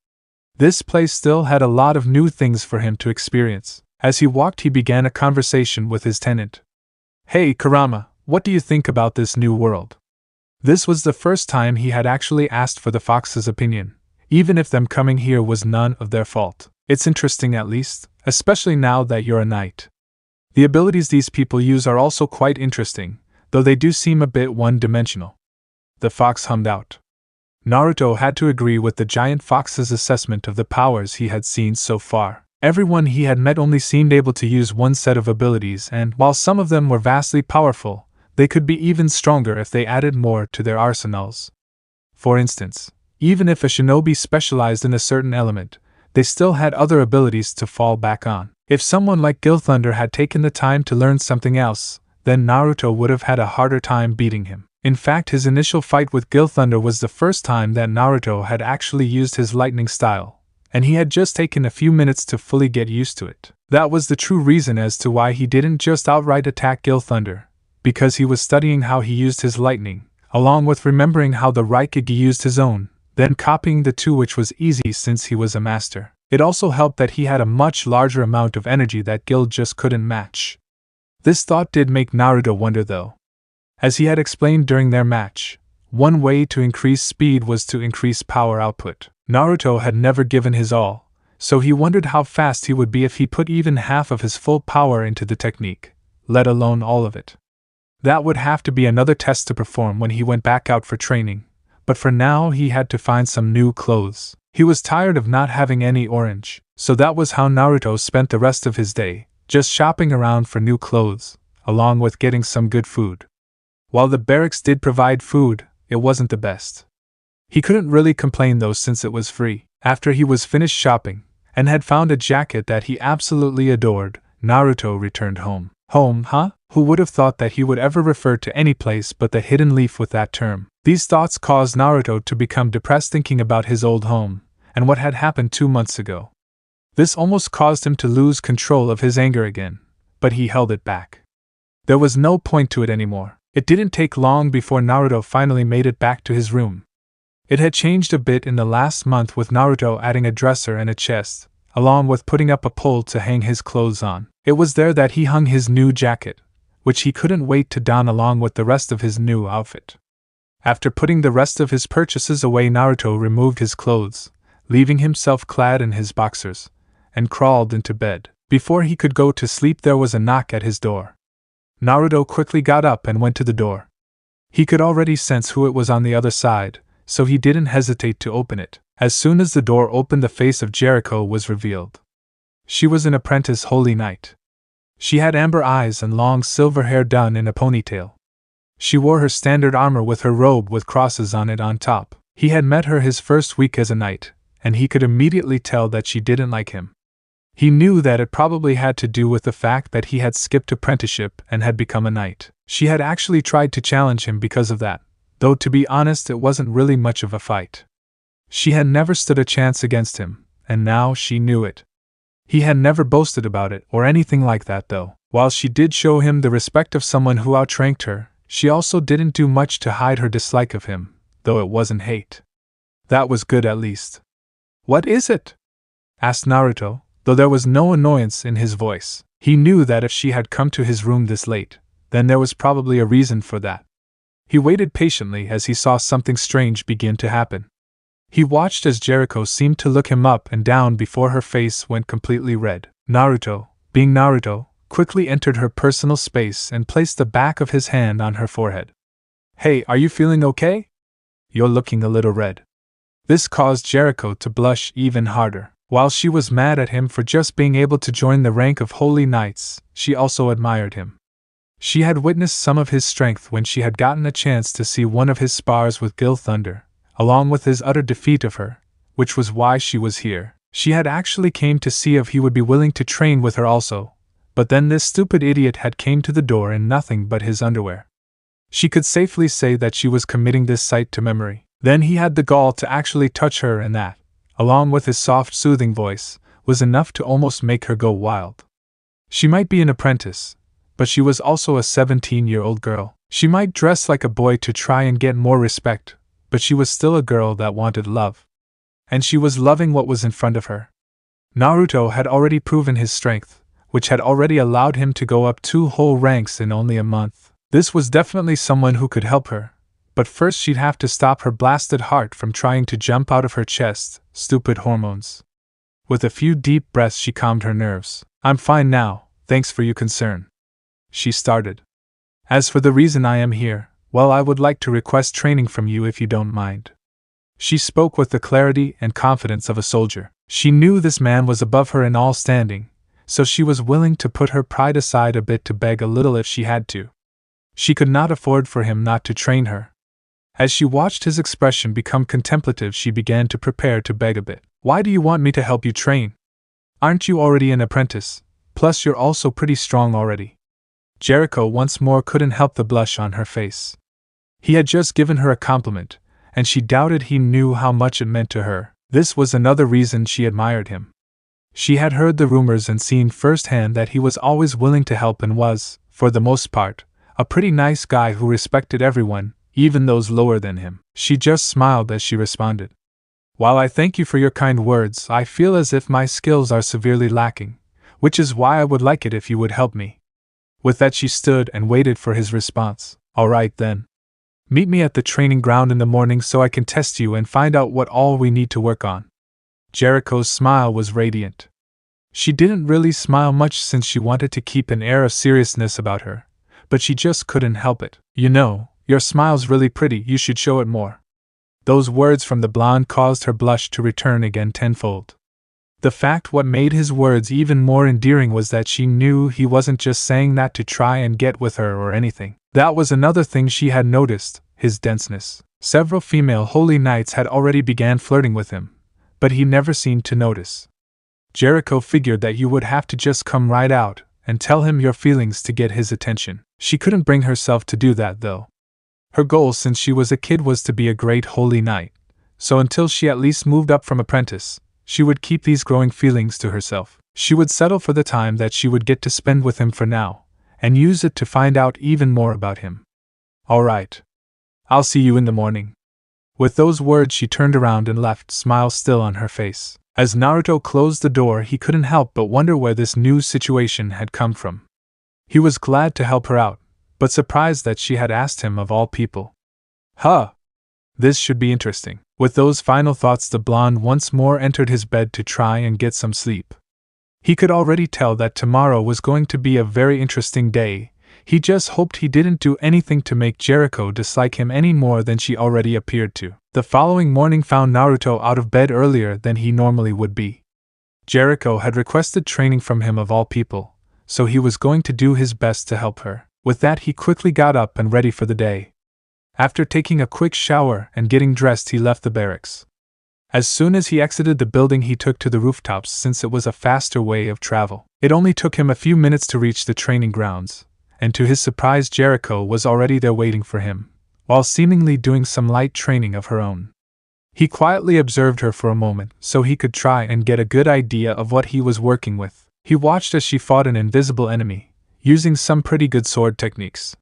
This place still had a lot of new things for him to experience. As he walked, he began a conversation with his tenant. "Hey, Kurama, what do you think about this new world?" This was the first time he had actually asked for the fox's opinion, even if them coming here was none of their fault. "It's interesting, at least, especially now that you're a knight. The abilities these people use are also quite interesting, though they do seem a bit one-dimensional," the fox hummed out. Naruto had to agree with the giant fox's assessment of the powers he had seen so far. Everyone he had met only seemed able to use one set of abilities, and while some of them were vastly powerful, they could be even stronger if they added more to their arsenals. For instance, even if a shinobi specialized in a certain element, they still had other abilities to fall back on. If someone like Gilthunder had taken the time to learn something else, then Naruto would have had a harder time beating him. In fact, his initial fight with Gilthunder was the first time that Naruto had actually used his lightning style, and he had just taken a few minutes to fully get used to it. That was the true reason as to why he didn't just outright attack Gilthunder, because he was studying how he used his lightning, along with remembering how the Raikage used his own, then copying the two, which was easy since he was a master. It also helped that he had a much larger amount of energy that Gil just couldn't match. This thought did make Naruto wonder, though. As he had explained during their match, one way to increase speed was to increase power output. Naruto had never given his all, so he wondered how fast he would be if he put even half of his full power into the technique, let alone all of it. That would have to be another test to perform when he went back out for training, but for now he had to find some new clothes. He was tired of not having any orange, so that was how Naruto spent the rest of his day, just shopping around for new clothes, along with getting some good food. While the barracks did provide food, it wasn't the best. He couldn't really complain though since it was free. After he was finished shopping, and had found a jacket that he absolutely adored, Naruto returned home. Home, huh? Who would have thought that he would ever refer to any place but the Hidden Leaf with that term? These thoughts caused Naruto to become depressed thinking about his old home, and what had happened 2 months ago. This almost caused him to lose control of his anger again, but he held it back. There was no point to it anymore. It didn't take long before Naruto finally made it back to his room. It had changed a bit in the last month with Naruto adding a dresser and a chest, along with putting up a pole to hang his clothes on. It was there that he hung his new jacket, which he couldn't wait to don along with the rest of his new outfit. After putting the rest of his purchases away, Naruto removed his clothes, leaving himself clad in his boxers, and crawled into bed. Before he could go to sleep, there was a knock at his door. Naruto quickly got up and went to the door. He could already sense who it was on the other side, so he didn't hesitate to open it. As soon as the door opened, the face of Jericho was revealed. She was an apprentice holy knight. She had amber eyes and long silver hair done in a ponytail. She wore her standard armor with her robe with crosses on it on top. He had met her his first week as a knight, and he could immediately tell that she didn't like him. He knew that it probably had to do with the fact that he had skipped apprenticeship and had become a knight. She had actually tried to challenge him because of that, though to be honest it wasn't really much of a fight. She had never stood a chance against him, and now she knew it. He had never boasted about it or anything like that though. While she did show him the respect of someone who outranked her, she also didn't do much to hide her dislike of him, though it wasn't hate. That was good at least. "What is it?" asked Naruto, though there was no annoyance in his voice. He knew that if she had come to his room this late, then there was probably a reason for that. He waited patiently as he saw something strange begin to happen. He watched as Jericho seemed to look him up and down before her face went completely red. Naruto, being Naruto, quickly entered her personal space and placed the back of his hand on her forehead. "Hey, are you feeling okay? You're looking a little red." This caused Jericho to blush even harder. While she was mad at him for just being able to join the rank of holy knights, she also admired him. She had witnessed some of his strength when she had gotten a chance to see one of his spars with Gil Thunder, along with his utter defeat of her, which was why she was here. She had actually came to see if he would be willing to train with her also, but then this stupid idiot had came to the door in nothing but his underwear. She could safely say that she was committing this sight to memory. Then he had the gall to actually touch her, and that, along with his soft soothing voice, was enough to almost make her go wild. She might be an apprentice, but she was also a 17-year-old girl. She might dress like a boy to try and get more respect, but she was still a girl that wanted love. And she was loving what was in front of her. Naruto had already proven his strength, which had already allowed him to go up 2 whole ranks in only a month. This was definitely someone who could help her, but first she'd have to stop her blasted heart from trying to jump out of her chest. Stupid hormones. With a few deep breaths she calmed her nerves. "I'm fine now, thanks for your concern," she started. "As for the reason I am here, well, I would like to request training from you if you don't mind." She spoke with the clarity and confidence of a soldier. She knew this man was above her in all standing, so she was willing to put her pride aside a bit to beg a little if she had to. She could not afford for him not to train her. As she watched his expression become contemplative, she began to prepare to beg a bit. "Why do you want me to help you train? Aren't you already an apprentice? Plus you're also pretty strong already." Jericho once more couldn't help the blush on her face. He had just given her a compliment, and she doubted he knew how much it meant to her. This was another reason she admired him. She had heard the rumors and seen firsthand that he was always willing to help and was, for the most part, a pretty nice guy who respected everyone, even those lower than him. She just smiled as she responded. "While I thank you for your kind words, I feel as if my skills are severely lacking, which is why I would like it if you would help me." With that she stood and waited for his response. "All right then. Meet me at the training ground in the morning so I can test you and find out what all we need to work on." Jericho's smile was radiant. She didn't really smile much since she wanted to keep an air of seriousness about her, but she just couldn't help it. You know, your smile's really pretty, you should show it more. Those words from the blonde caused her blush to return again tenfold. The fact what made his words even more endearing was that she knew he wasn't just saying that to try and get with her or anything. That was another thing she had noticed, his denseness. Several female holy knights had already began flirting with him, but he never seemed to notice. Jericho figured that you would have to just come right out and tell him your feelings to get his attention. She couldn't bring herself to do that though. Her goal since she was a kid was to be a great holy knight, so until she at least moved up from apprentice, she would keep these growing feelings to herself. She would settle for the time that she would get to spend with him for now, and use it to find out even more about him. All right. I'll see you in the morning. With those words she turned around and left, smile still on her face. As Naruto closed the door, he couldn't help but wonder where this new situation had come from. He was glad to help her out, but surprised that she had asked him of all people. Huh! This should be interesting. With those final thoughts, the blonde once more entered his bed to try and get some sleep. He could already tell that tomorrow was going to be a very interesting day. He just hoped he didn't do anything to make Jericho dislike him any more than she already appeared to. The following morning found Naruto out of bed earlier than he normally would be. Jericho had requested training from him of all people, so he was going to do his best to help her. With that, he quickly got up and ready for the day. After taking a quick shower and getting dressed, he left the barracks. As soon as he exited the building, he took to the rooftops since it was a faster way of travel. It only took him a few minutes to reach the training grounds, and to his surprise, Jericho was already there waiting for him, while seemingly doing some light training of her own. He quietly observed her for a moment so he could try and get a good idea of what he was working with. He watched as she fought an invisible enemy, using some pretty good sword techniques.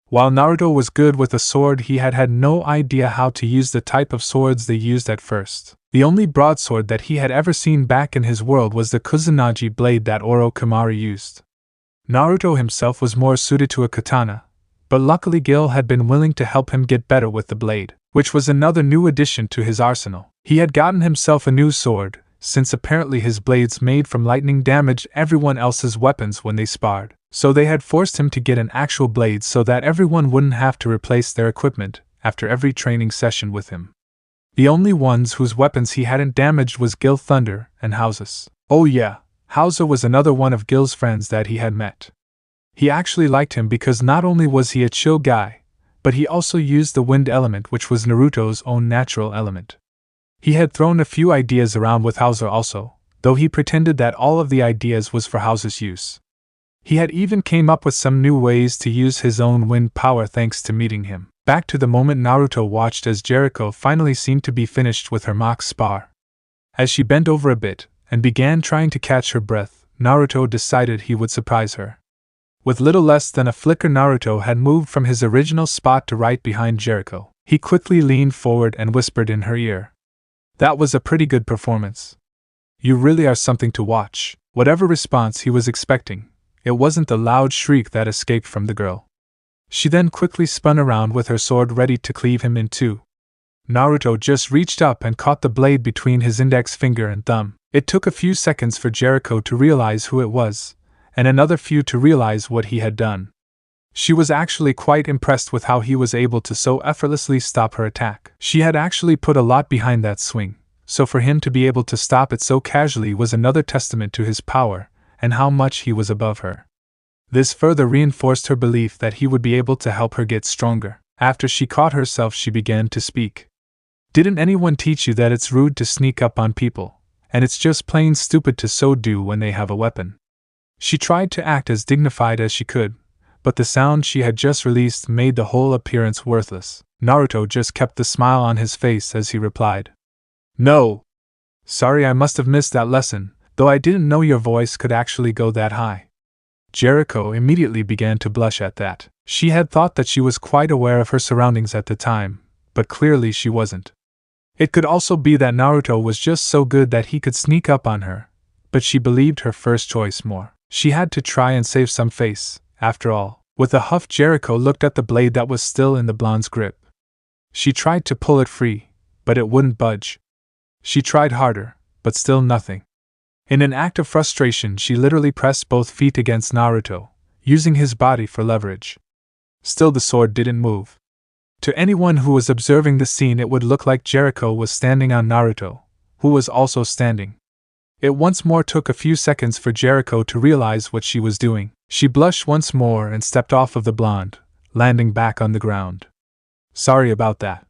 While Naruto was good with a sword, he had no idea how to use the type of swords they used at first. The only broadsword that he had ever seen back in his world was the Kusanagi blade that Orochimaru used. Naruto himself was more suited to a katana, but luckily Gil had been willing to help him get better with the blade, which was another new addition to his arsenal. He had gotten himself a new sword, since apparently his blades made from lightning damaged everyone else's weapons when they sparred. So they had forced him to get an actual blade so that everyone wouldn't have to replace their equipment after every training session with him. The only ones whose weapons he hadn't damaged was Gil Thunder and House's. Oh yeah, Hauser was another one of Gil's friends that he had met. He actually liked him because not only was he a chill guy, but he also used the wind element, which was Naruto's own natural element. He had thrown a few ideas around with Hauser also, though he pretended that all of the ideas was for Hauser's use. He had even came up with some new ways to use his own wind power thanks to meeting him. Back to the moment Naruto watched as Jericho finally seemed to be finished with her mock spar. As she bent over a bit and began trying to catch her breath, Naruto decided he would surprise her. With little less than a flicker, Naruto had moved from his original spot to right behind Jericho. He quickly leaned forward and whispered in her ear. That was a pretty good performance. You really are something to watch. Whatever response he was expecting, it wasn't the loud shriek that escaped from the girl. She then quickly spun around with her sword ready to cleave him in two. Naruto just reached up and caught the blade between his index finger and thumb. It took a few seconds for Jericho to realize who it was, and another few to realize what he had done. She was actually quite impressed with how he was able to so effortlessly stop her attack. She had actually put a lot behind that swing, so for him to be able to stop it so casually was another testament to his power and how much he was above her. This further reinforced her belief that he would be able to help her get stronger. After she caught herself, she began to speak. Didn't anyone teach you that it's rude to sneak up on people, and it's just plain stupid to so do when they have a weapon? She tried to act as dignified as she could, but the sound she had just released made the whole appearance worthless. Naruto just kept the smile on his face as he replied. No. Sorry, I must have missed that lesson, though I didn't know your voice could actually go that high. Jericho immediately began to blush at that. She had thought that she was quite aware of her surroundings at the time, but clearly she wasn't. It could also be that Naruto was just so good that he could sneak up on her, but she believed her first choice more. She had to try and save some face, after all. With a huff, Jericho looked at the blade that was still in the blonde's grip. She tried to pull it free, but it wouldn't budge. She tried harder, but still nothing. In an act of frustration, she literally pressed both feet against Naruto, using his body for leverage. Still the sword didn't move. To anyone who was observing the scene, it would look like Jericho was standing on Naruto, who was also standing. It once more took a few seconds for Jericho to realize what she was doing. She blushed once more and stepped off of the blonde, landing back on the ground. "Sorry about that,"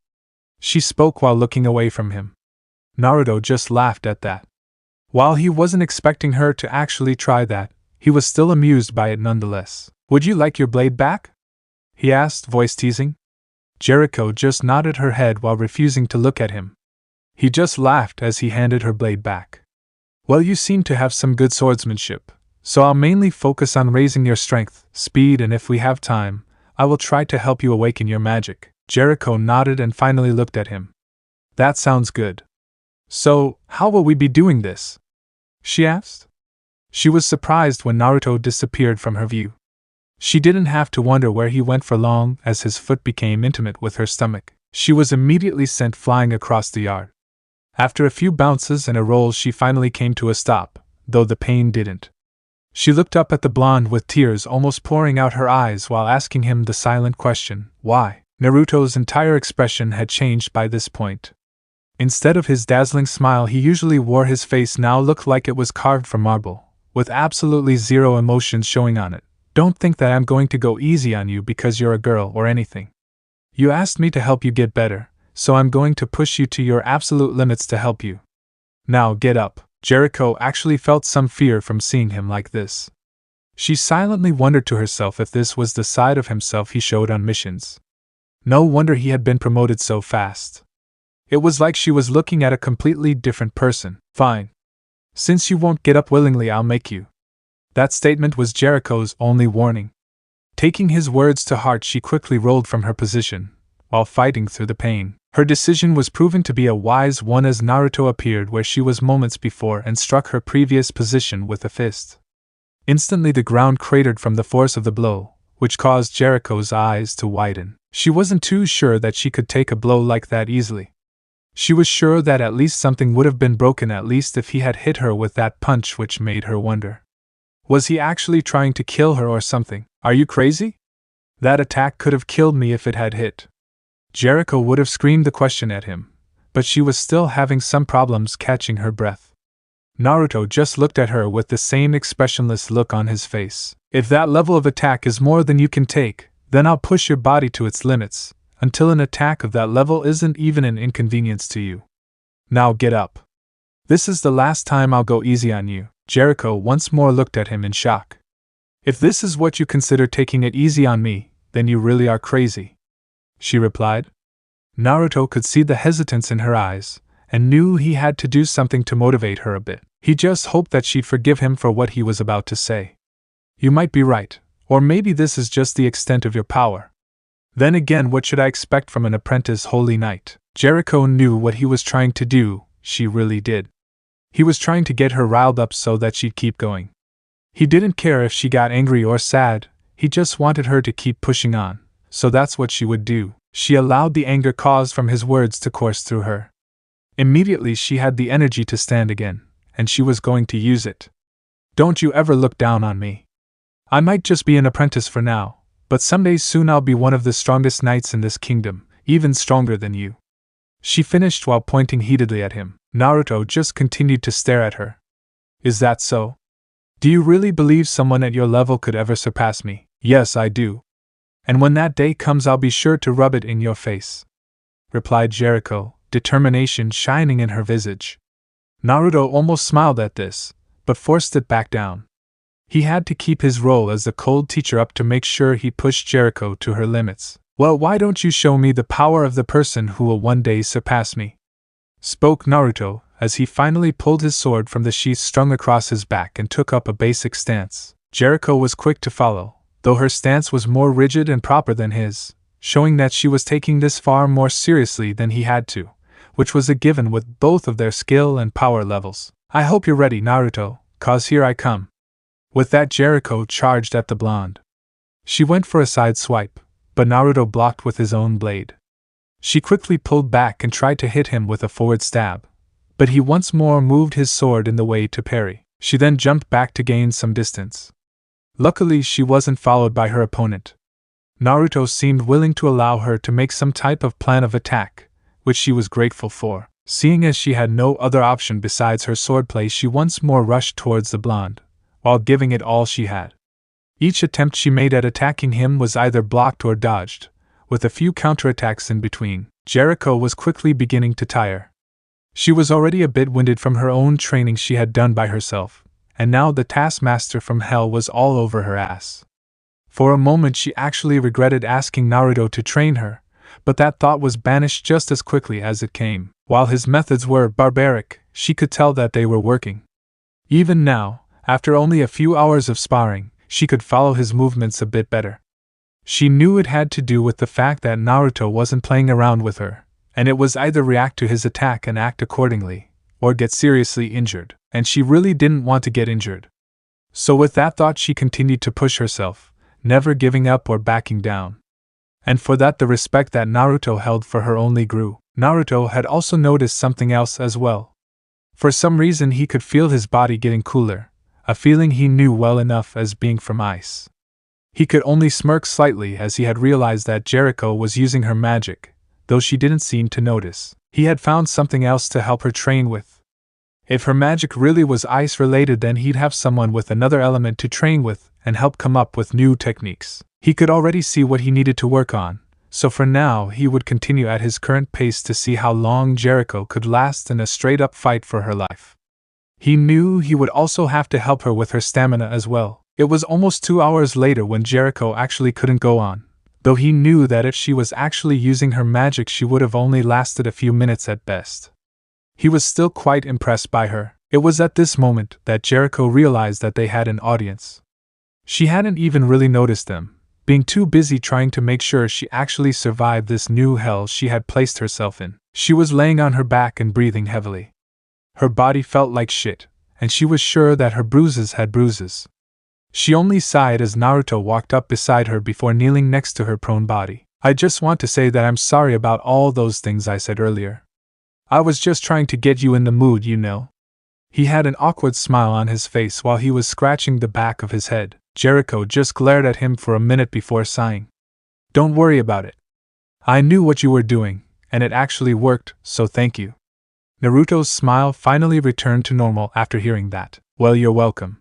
she spoke while looking away from him. Naruto just laughed at that. While he wasn't expecting her to actually try that, he was still amused by it nonetheless. "Would you like your blade back?" he asked, voice teasing. Jericho just nodded her head while refusing to look at him. He just laughed as he handed her blade back. "Well, you seem to have some good swordsmanship, so I'll mainly focus on raising your strength, speed, and if we have time, I will try to help you awaken your magic." Jericho nodded and finally looked at him. "That sounds good. So, how will we be doing this?" she asked. She was surprised when Naruto disappeared from her view. She didn't have to wonder where he went for long as his foot became intimate with her stomach. She was immediately sent flying across the yard. After a few bounces and a roll, she finally came to a stop, though the pain didn't. She looked up at the blonde with tears almost pouring out her eyes while asking him the silent question, "Why?" Naruto's entire expression had changed by this point. Instead of his dazzling smile he usually wore, his face now looked like it was carved from marble, with absolutely zero emotions showing on it. "Don't think that I'm going to go easy on you because you're a girl or anything. You asked me to help you get better, so I'm going to push you to your absolute limits to help you. Now get up." Jericho actually felt some fear from seeing him like this. She silently wondered to herself if this was the side of himself he showed on missions. No wonder he had been promoted so fast. It was like she was looking at a completely different person. "Fine. Since you won't get up willingly, I'll make you." That statement was Jericho's only warning. Taking his words to heart, she quickly rolled from her position, while fighting through the pain. Her decision was proven to be a wise one as Naruto appeared where she was moments before and struck her previous position with a fist. Instantly the ground cratered from the force of the blow, which caused Jericho's eyes to widen. She wasn't too sure that she could take a blow like that easily. She was sure that at least something would have been broken, at least if he had hit her with that punch, which made her wonder. Was he actually trying to kill her or something? "Are you crazy? That attack could have killed me if it had hit." Jericho would have screamed the question at him, but she was still having some problems catching her breath. Naruto just looked at her with the same expressionless look on his face. "If that level of attack is more than you can take, then I'll push your body to its limits, until an attack of that level isn't even an inconvenience to you. Now get up. This is the last time I'll go easy on you." Jericho once more looked at him in shock. "If this is what you consider taking it easy on me, then you really are crazy," she replied. Naruto could see the hesitance in her eyes, and knew he had to do something to motivate her a bit. He just hoped that she'd forgive him for what he was about to say. "You might be right, or maybe this is just the extent of your power. Then again, what should I expect from an apprentice holy knight?" Jericho knew what he was trying to do, she really did. He was trying to get her riled up so that she'd keep going. He didn't care if she got angry or sad, he just wanted her to keep pushing on, so that's what she would do. She allowed the anger caused from his words to course through her. Immediately she had the energy to stand again, and she was going to use it. "Don't you ever look down on me. I might just be an apprentice for now, but someday soon I'll be one of the strongest knights in this kingdom, even stronger than you," she finished while pointing heatedly at him. Naruto just continued to stare at her. "Is that so? Do you really believe someone at your level could ever surpass me?" "Yes, I do. And when that day comes, I'll be sure to rub it in your face," replied Jericho, determination shining in her visage. Naruto almost smiled at this, but forced it back down. He had to keep his role as the cold teacher up to make sure he pushed Jericho to her limits. "Well, why don't you show me the power of the person who will one day surpass me?" spoke Naruto, as he finally pulled his sword from the sheath strung across his back and took up a basic stance. Jericho was quick to follow, though her stance was more rigid and proper than his, showing that she was taking this far more seriously than he had to, which was a given with both of their skill and power levels. "I hope you're ready, Naruto, 'cause here I come." With that, Jericho charged at the blonde. She went for a side swipe, but Naruto blocked with his own blade. She quickly pulled back and tried to hit him with a forward stab, but he once more moved his sword in the way to parry. She then jumped back to gain some distance. Luckily, she wasn't followed by her opponent. Naruto seemed willing to allow her to make some type of plan of attack, which she was grateful for. Seeing as she had no other option besides her swordplay, she once more rushed towards the blonde, while giving it all she had. Each attempt she made at attacking him was either blocked or dodged, with a few counterattacks in between. Jericho was quickly beginning to tire. She was already a bit winded from her own training she had done by herself, and now the taskmaster from hell was all over her ass. For a moment she actually regretted asking Naruto to train her, but that thought was banished just as quickly as it came. While his methods were barbaric, she could tell that they were working. Even now, after only a few hours of sparring, she could follow his movements a bit better. She knew it had to do with the fact that Naruto wasn't playing around with her, and it was either react to his attack and act accordingly, or get seriously injured, and she really didn't want to get injured. So with that thought she continued to push herself, never giving up or backing down. And for that the respect that Naruto held for her only grew. Naruto had also noticed something else as well. For some reason he could feel his body getting cooler, a feeling he knew well enough as being from ice. He could only smirk slightly as he had realized that Jericho was using her magic, though she didn't seem to notice. He had found something else to help her train with. If her magic really was ice-related, then he'd have someone with another element to train with and help come up with new techniques. He could already see what he needed to work on, so for now he would continue at his current pace to see how long Jericho could last in a straight-up fight for her life. He knew he would also have to help her with her stamina as well. It was almost 2 hours later when Jericho actually couldn't go on, though he knew that if she was actually using her magic she would have only lasted a few minutes at best. He was still quite impressed by her. It was at this moment that Jericho realized that they had an audience. She hadn't even really noticed them, being too busy trying to make sure she actually survived this new hell she had placed herself in. She was laying on her back and breathing heavily. Her body felt like shit, and she was sure that her bruises had bruises. She only sighed as Naruto walked up beside her before kneeling next to her prone body. "I just want to say that I'm sorry about all those things I said earlier. I was just trying to get you in the mood, you know." He had an awkward smile on his face while he was scratching the back of his head. Jericho just glared at him for a minute before sighing. "Don't worry about it. I knew what you were doing, and it actually worked, so thank you." Naruto's smile finally returned to normal after hearing that. "Well, you're welcome.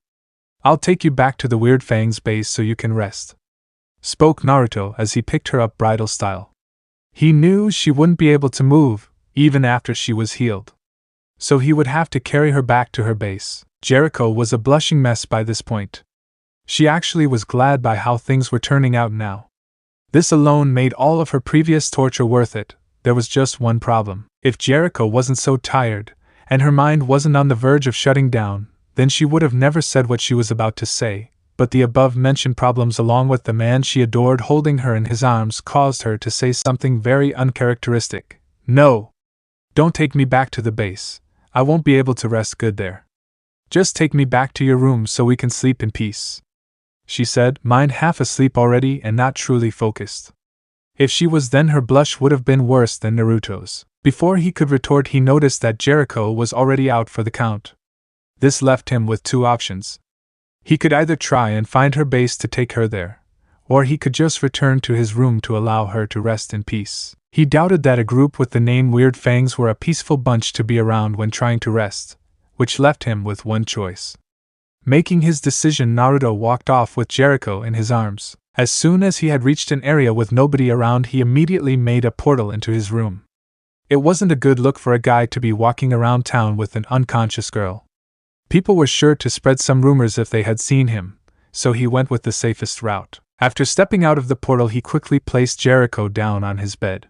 I'll take you back to the Weird Fang's base so you can rest," spoke Naruto as he picked her up bridal style. He knew she wouldn't be able to move, even after she was healed. So he would have to carry her back to her base. Jericho was a blushing mess by this point. She actually was glad by how things were turning out now. This alone made all of her previous torture worth it. There was just one problem. If Jericho wasn't so tired, and her mind wasn't on the verge of shutting down, then she would have never said what she was about to say, but the above-mentioned problems along with the man she adored holding her in his arms caused her to say something very uncharacteristic. "No! Don't take me back to the base. I won't be able to rest good there. Just take me back to your room so we can sleep in peace," she said, mind half asleep already and not truly focused. If she was, then her blush would have been worse than Naruto's. Before he could retort, he noticed that Jericho was already out for the count. This left him with two options. He could either try and find her base to take her there, or he could just return to his room to allow her to rest in peace. He doubted that a group with the name Weird Fangs were a peaceful bunch to be around when trying to rest, which left him with one choice. Making his decision, Naruto walked off with Jericho in his arms. As soon as he had reached an area with nobody around, he immediately made a portal into his room. It wasn't a good look for a guy to be walking around town with an unconscious girl. People were sure to spread some rumors if they had seen him, so he went with the safest route. After stepping out of the portal, he quickly placed Jericho down on his bed.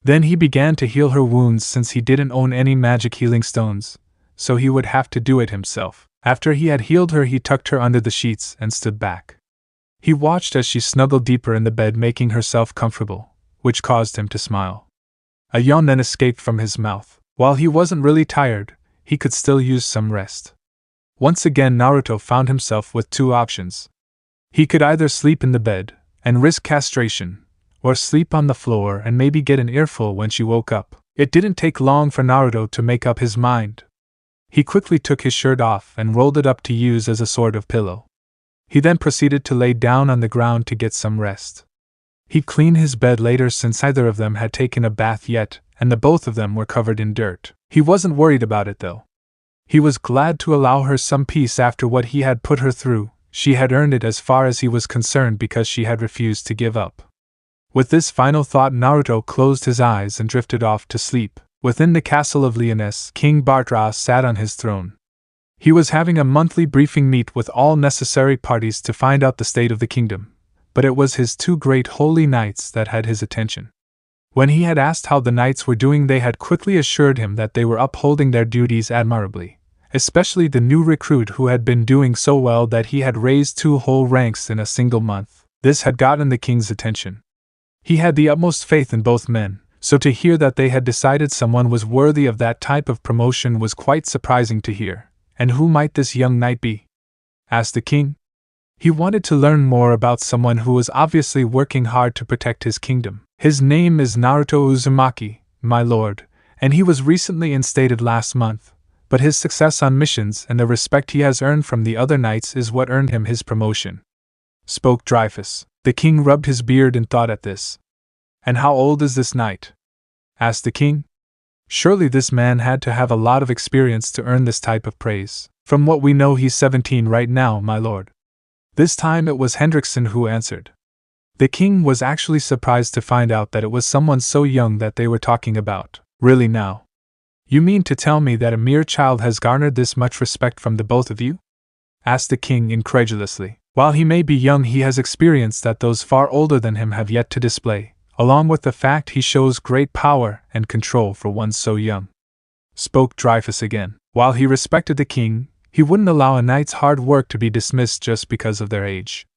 Then he began to heal her wounds since he didn't own any magic healing stones, so he would have to do it himself. After he had healed her, he tucked her under the sheets and stood back. He watched as she snuggled deeper in the bed, making herself comfortable, which caused him to smile. A yawn then escaped from his mouth. While he wasn't really tired, he could still use some rest. Once again, Naruto found himself with two options. He could either sleep in the bed and risk castration, or sleep on the floor and maybe get an earful when she woke up. It didn't take long for Naruto to make up his mind. He quickly took his shirt off and rolled it up to use as a sort of pillow. He then proceeded to lay down on the ground to get some rest. He'd clean his bed later since neither of them had taken a bath yet, and the both of them were covered in dirt. He wasn't worried about it though. He was glad to allow her some peace after what he had put her through. She had earned it as far as he was concerned because she had refused to give up. With this final thought, Naruto closed his eyes and drifted off to sleep. Within the castle of Leoness, King Bartra sat on his throne. He was having a monthly briefing meet with all necessary parties to find out the state of the kingdom, but it was his two great holy knights that had his attention. When he had asked how the knights were doing, they had quickly assured him that they were upholding their duties admirably, especially the new recruit who had been doing so well that he had raised 2 whole ranks in a single month. This had gotten the king's attention. He had the utmost faith in both men, so to hear that they had decided someone was worthy of that type of promotion was quite surprising to hear. And who might this young knight be? Asked the king. He wanted to learn more about someone who was obviously working hard to protect his kingdom. His name is Naruto Uzumaki, my lord, and he was recently instated last month, but his success on missions and the respect he has earned from the other knights is what earned him his promotion. Spoke Dreyfus. The king rubbed his beard and thought at this. And how old is this knight? Asked the king. Surely this man had to have a lot of experience to earn this type of praise. From what we know, he's 17 right now, my lord. This time it was Hendrickson who answered. The king was actually surprised to find out that it was someone so young that they were talking about. Really now? You mean to tell me that a mere child has garnered this much respect from the both of you? Asked the king incredulously. While he may be young, he has experience that those far older than him have yet to display, along with the fact he shows great power and control for one so young. Spoke Dreyfus again. While he respected the king, he wouldn't allow a knight's hard work to be dismissed just because of their age.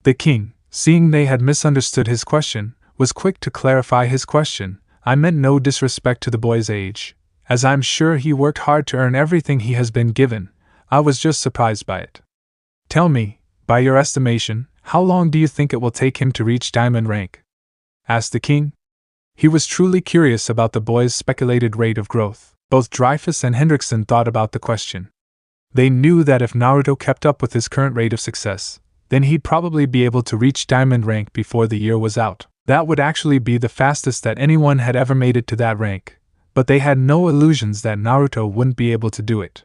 The king, seeing they had misunderstood his question, was quick to clarify his question. I meant no disrespect to the boy's age, as I'm sure he worked hard to earn everything he has been given. I was just surprised by it. Tell me, by your estimation, how long do you think it will take him to reach diamond rank? Asked the king. He was truly curious about the boy's speculated rate of growth. Both Dreyfus and Hendrickson thought about the question. They knew that if Naruto kept up with his current rate of success, then he'd probably be able to reach diamond rank before the year was out. That would actually be the fastest that anyone had ever made it to that rank, but they had no illusions that Naruto wouldn't be able to do it.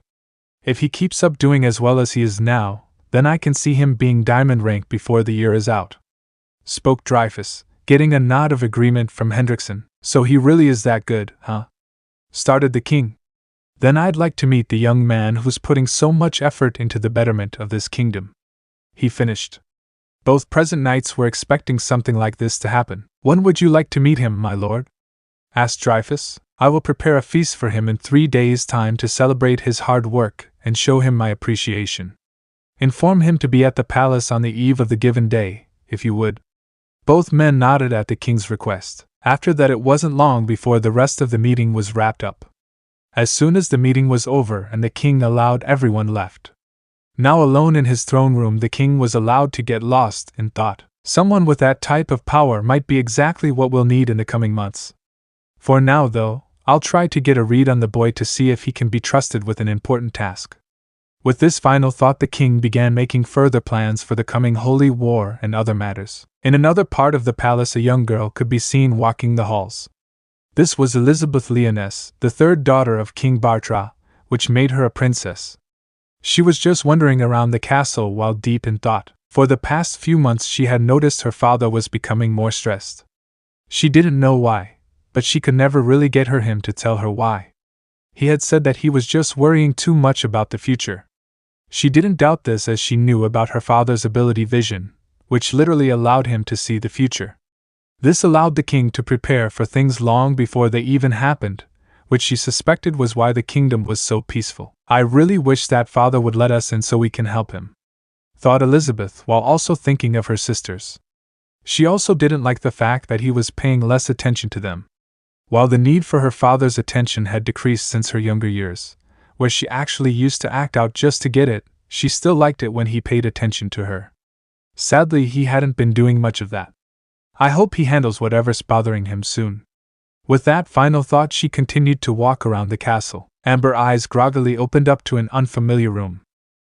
If he keeps up doing as well as he is now, then I can see him being diamond rank before the year is out. Spoke Dreyfus, getting a nod of agreement from Hendrickson. So he really is that good, huh? Started the king. Then I'd like to meet the young man who's putting so much effort into the betterment of this kingdom. He finished. Both present knights were expecting something like this to happen. When would you like to meet him, my lord? Asked Dreyfus. I will prepare a feast for him in 3 days' time to celebrate his hard work and show him my appreciation. Inform him to be at the palace on the eve of the given day, if you would. Both men nodded at the king's request. After that, it wasn't long before the rest of the meeting was wrapped up. As soon as the meeting was over and the king allowed everyone left. Now alone in his throne room, the king was allowed to get lost in thought. Someone with that type of power might be exactly what we'll need in the coming months. For now, though, I'll try to get a read on the boy to see if he can be trusted with an important task. With this final thought, the king began making further plans for the coming holy war and other matters. In another part of the palace, a young girl could be seen walking the halls. This was Elizabeth Leoness, the third daughter of King Bartra, which made her a princess. She was just wandering around the castle while deep in thought. For the past few months she had noticed her father was becoming more stressed. She didn't know why, but she could never really get him to tell her why. He had said that he was just worrying too much about the future. She didn't doubt this, as she knew about her father's ability vision, which literally allowed him to see the future. This allowed the king to prepare for things long before they even happened, which she suspected was why the kingdom was so peaceful. I really wish that father would let us in so we can help him, thought Elizabeth, while also thinking of her sisters. She also didn't like the fact that he was paying less attention to them. While the need for her father's attention had decreased since her younger years, where she actually used to act out just to get it, she still liked it when he paid attention to her. Sadly, he hadn't been doing much of that. I hope he handles whatever's bothering him soon. With that final thought, she continued to walk around the castle. Amber eyes groggily opened up to an unfamiliar room.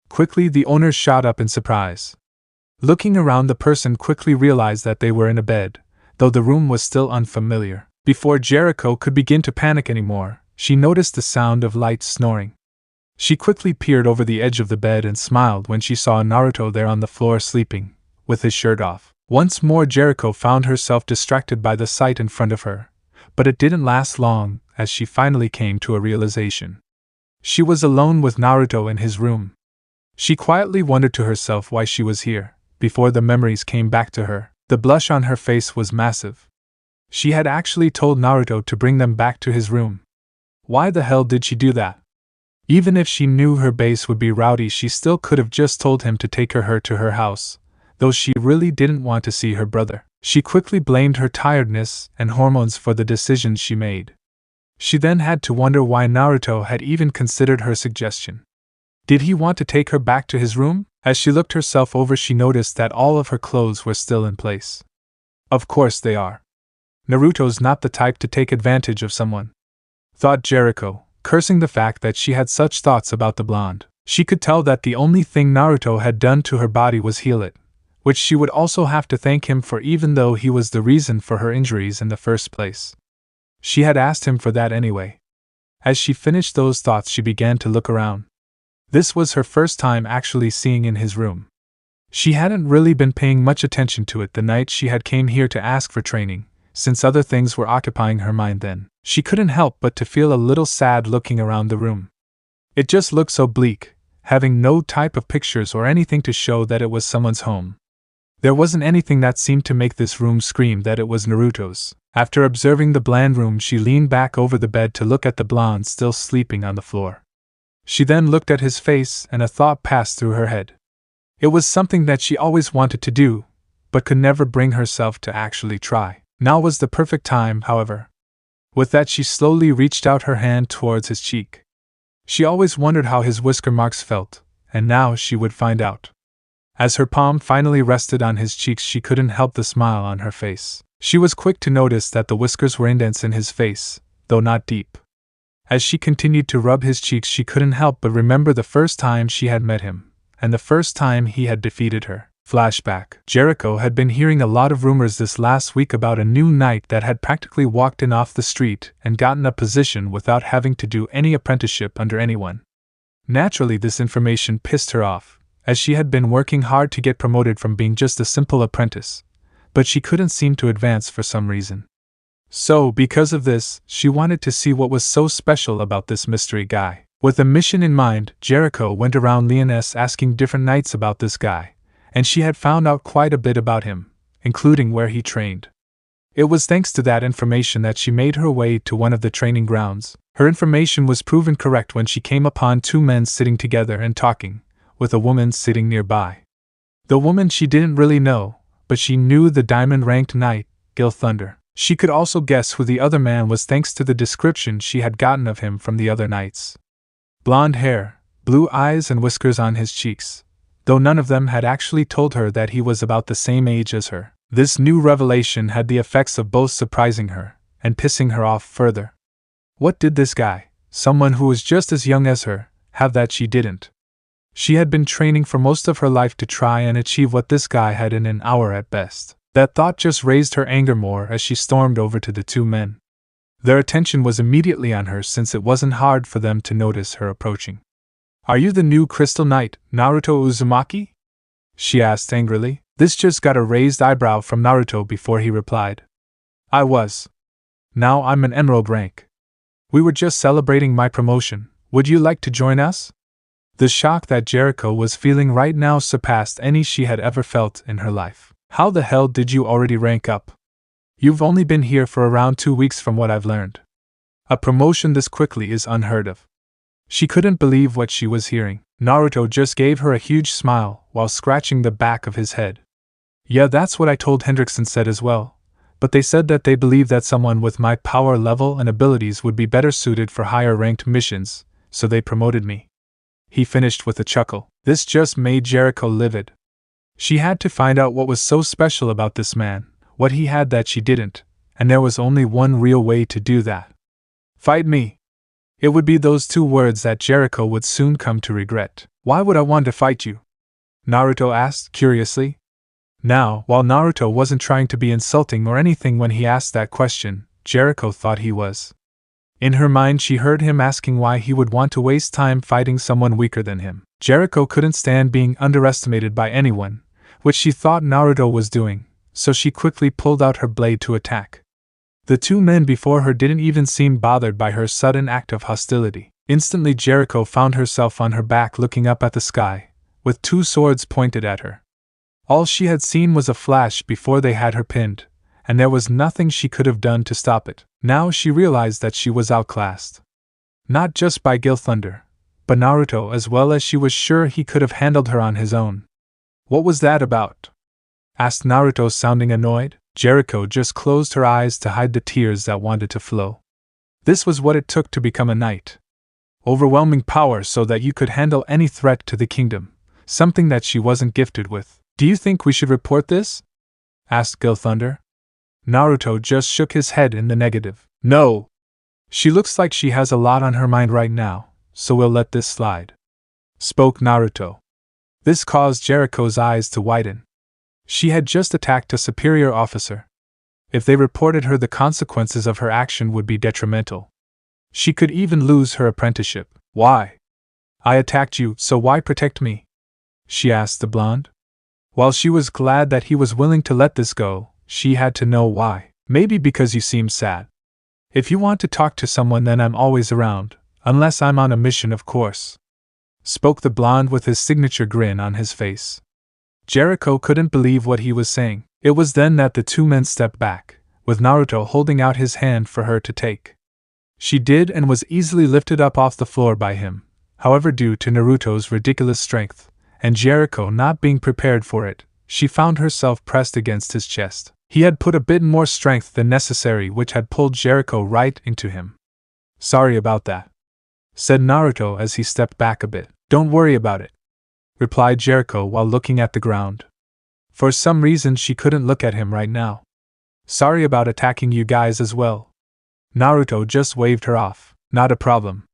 Quickly, the owner shot up in surprise. Looking around, the person quickly realized that they were in a bed, though the room was still unfamiliar. Before Jericho could begin to panic anymore, she noticed the sound of light snoring. She quickly peered over the edge of the bed and smiled when she saw Naruto there on the floor sleeping, with his shirt off. Once more, Jericho found herself distracted by the sight in front of her, but it didn't last long as she finally came to a realization. She was alone with Naruto in his room. She quietly wondered to herself why she was here. Before the memories came back to her, the blush on her face was massive. She had actually told Naruto to bring them back to his room. Why the hell did she do that? Even if she knew her base would be rowdy, she still could have just told him to take her to her house, though she really didn't want to see her brother. She quickly blamed her tiredness and hormones for the decisions she made. She then had to wonder why Naruto had even considered her suggestion. Did he want to take her back to his room? As she looked herself over, she noticed that all of her clothes were still in place. Of course they are. Naruto's not the type to take advantage of someone, thought Jericho, cursing the fact that she had such thoughts about the blonde. She could tell that the only thing Naruto had done to her body was heal it, which she would also have to thank him for, even though he was the reason for her injuries in the first place. She had asked him for that anyway. As she finished those thoughts, she began to look around. This was her first time actually seeing in his room. She hadn't really been paying much attention to it the night she had came here to ask for training, since other things were occupying her mind then. She couldn't help but to feel a little sad looking around the room. It just looked so bleak, having no type of pictures or anything to show that it was someone's home. There wasn't anything that seemed to make this room scream that it was Naruto's. After observing the bland room, she leaned back over the bed to look at the blonde still sleeping on the floor. She then looked at his face, and a thought passed through her head. It was something that she always wanted to do, but could never bring herself to actually try. Now was the perfect time, however. With that, she slowly reached out her hand towards his cheek. She always wondered how his whisker marks felt, and now she would find out. As her palm finally rested on his cheeks, she couldn't help the smile on her face. She was quick to notice that the whiskers were indents in his face, though not deep. As she continued to rub his cheeks, she couldn't help but remember the first time she had met him, and the first time he had defeated her. Flashback. Jericho had been hearing a lot of rumors this last week about a new knight that had practically walked in off the street and gotten a position without having to do any apprenticeship under anyone. Naturally, this information pissed her off, as she had been working hard to get promoted from being just a simple apprentice, but she couldn't seem to advance for some reason. So, because of this, she wanted to see what was so special about this mystery guy. With a mission in mind, Jericho went around Leoness asking different knights about this guy, and she had found out quite a bit about him, including where he trained. It was thanks to that information that she made her way to one of the training grounds. Her information was proven correct when she came upon two men sitting together and talking, with a woman sitting nearby. The woman she didn't really know, but she knew the diamond-ranked knight, Gil Thunder. She could also guess who the other man was thanks to the description she had gotten of him from the other knights. Blonde hair, blue eyes and whiskers on his cheeks, though none of them had actually told her that he was about the same age as her. This new revelation had the effects of both surprising her and pissing her off further. What did this guy, someone who was just as young as her, have that she didn't? She had been training for most of her life to try and achieve what this guy had in an hour at best. That thought just raised her anger more as she stormed over to the two men. Their attention was immediately on her since it wasn't hard for them to notice her approaching. "Are you the new Crystal Knight, Naruto Uzumaki?" she asked angrily. This just got a raised eyebrow from Naruto before he replied. "I was. Now I'm an emerald rank. We were just celebrating my promotion. Would you like to join us?" The shock that Jericho was feeling right now surpassed any she had ever felt in her life. "How the hell did you already rank up? You've only been here for around 2 weeks from what I've learned. A promotion this quickly is unheard of." She couldn't believe what she was hearing. Naruto just gave her a huge smile while scratching the back of his head. "Yeah, that's what I told Hendrickson said as well, but they said that they believe that someone with my power level and abilities would be better suited for higher ranked missions, so they promoted me." He finished with a chuckle. This just made Jericho livid. She had to find out what was so special about this man, what he had that she didn't, and there was only one real way to do that. Fight me. It would be those two words that Jericho would soon come to regret. Why would I want to fight you? Naruto asked curiously. Now, while Naruto wasn't trying to be insulting or anything when he asked that question, Jericho thought he was. In her mind, she heard him asking why he would want to waste time fighting someone weaker than him. Jericho couldn't stand being underestimated by anyone, which she thought Naruto was doing, so she quickly pulled out her blade to attack. The two men before her didn't even seem bothered by her sudden act of hostility. Instantly, Jericho found herself on her back looking up at the sky, with two swords pointed at her. All she had seen was a flash before they had her pinned, and there was nothing she could have done to stop it. Now she realized that she was outclassed. Not just by Gil Thunder, but Naruto as well, as she was sure he could have handled her on his own. What was that about? Asked Naruto, sounding annoyed. Jericho just closed her eyes to hide the tears that wanted to flow. This was what it took to become a knight. Overwhelming power so that you could handle any threat to the kingdom, something that she wasn't gifted with. Do you think we should report this? Asked Gil Thunder. Naruto just shook his head in the negative. No. She looks like she has a lot on her mind right now, so we'll let this slide. Spoke Naruto. This caused Jericho's eyes to widen. She had just attacked a superior officer. If they reported her, the consequences of her action would be detrimental. She could even lose her apprenticeship. Why? I attacked you, so why protect me? She asked the blonde. While she was glad that he was willing to let this go, she had to know why. Maybe because you seem sad. If you want to talk to someone, then I'm always around, unless I'm on a mission, of course. Spoke the blonde with his signature grin on his face. Jericho couldn't believe what he was saying. It was then that the two men stepped back, with Naruto holding out his hand for her to take. She did, and was easily lifted up off the floor by him. However, due to Naruto's ridiculous strength, and Jericho not being prepared for it, she found herself pressed against his chest. He had put a bit more strength than necessary, which had pulled Jericho right into him. Sorry about that, said Naruto as he stepped back a bit. Don't worry about it, replied Jericho while looking at the ground. For some reason she couldn't look at him right now. Sorry about attacking you guys as well. Naruto just waved her off. Not a problem.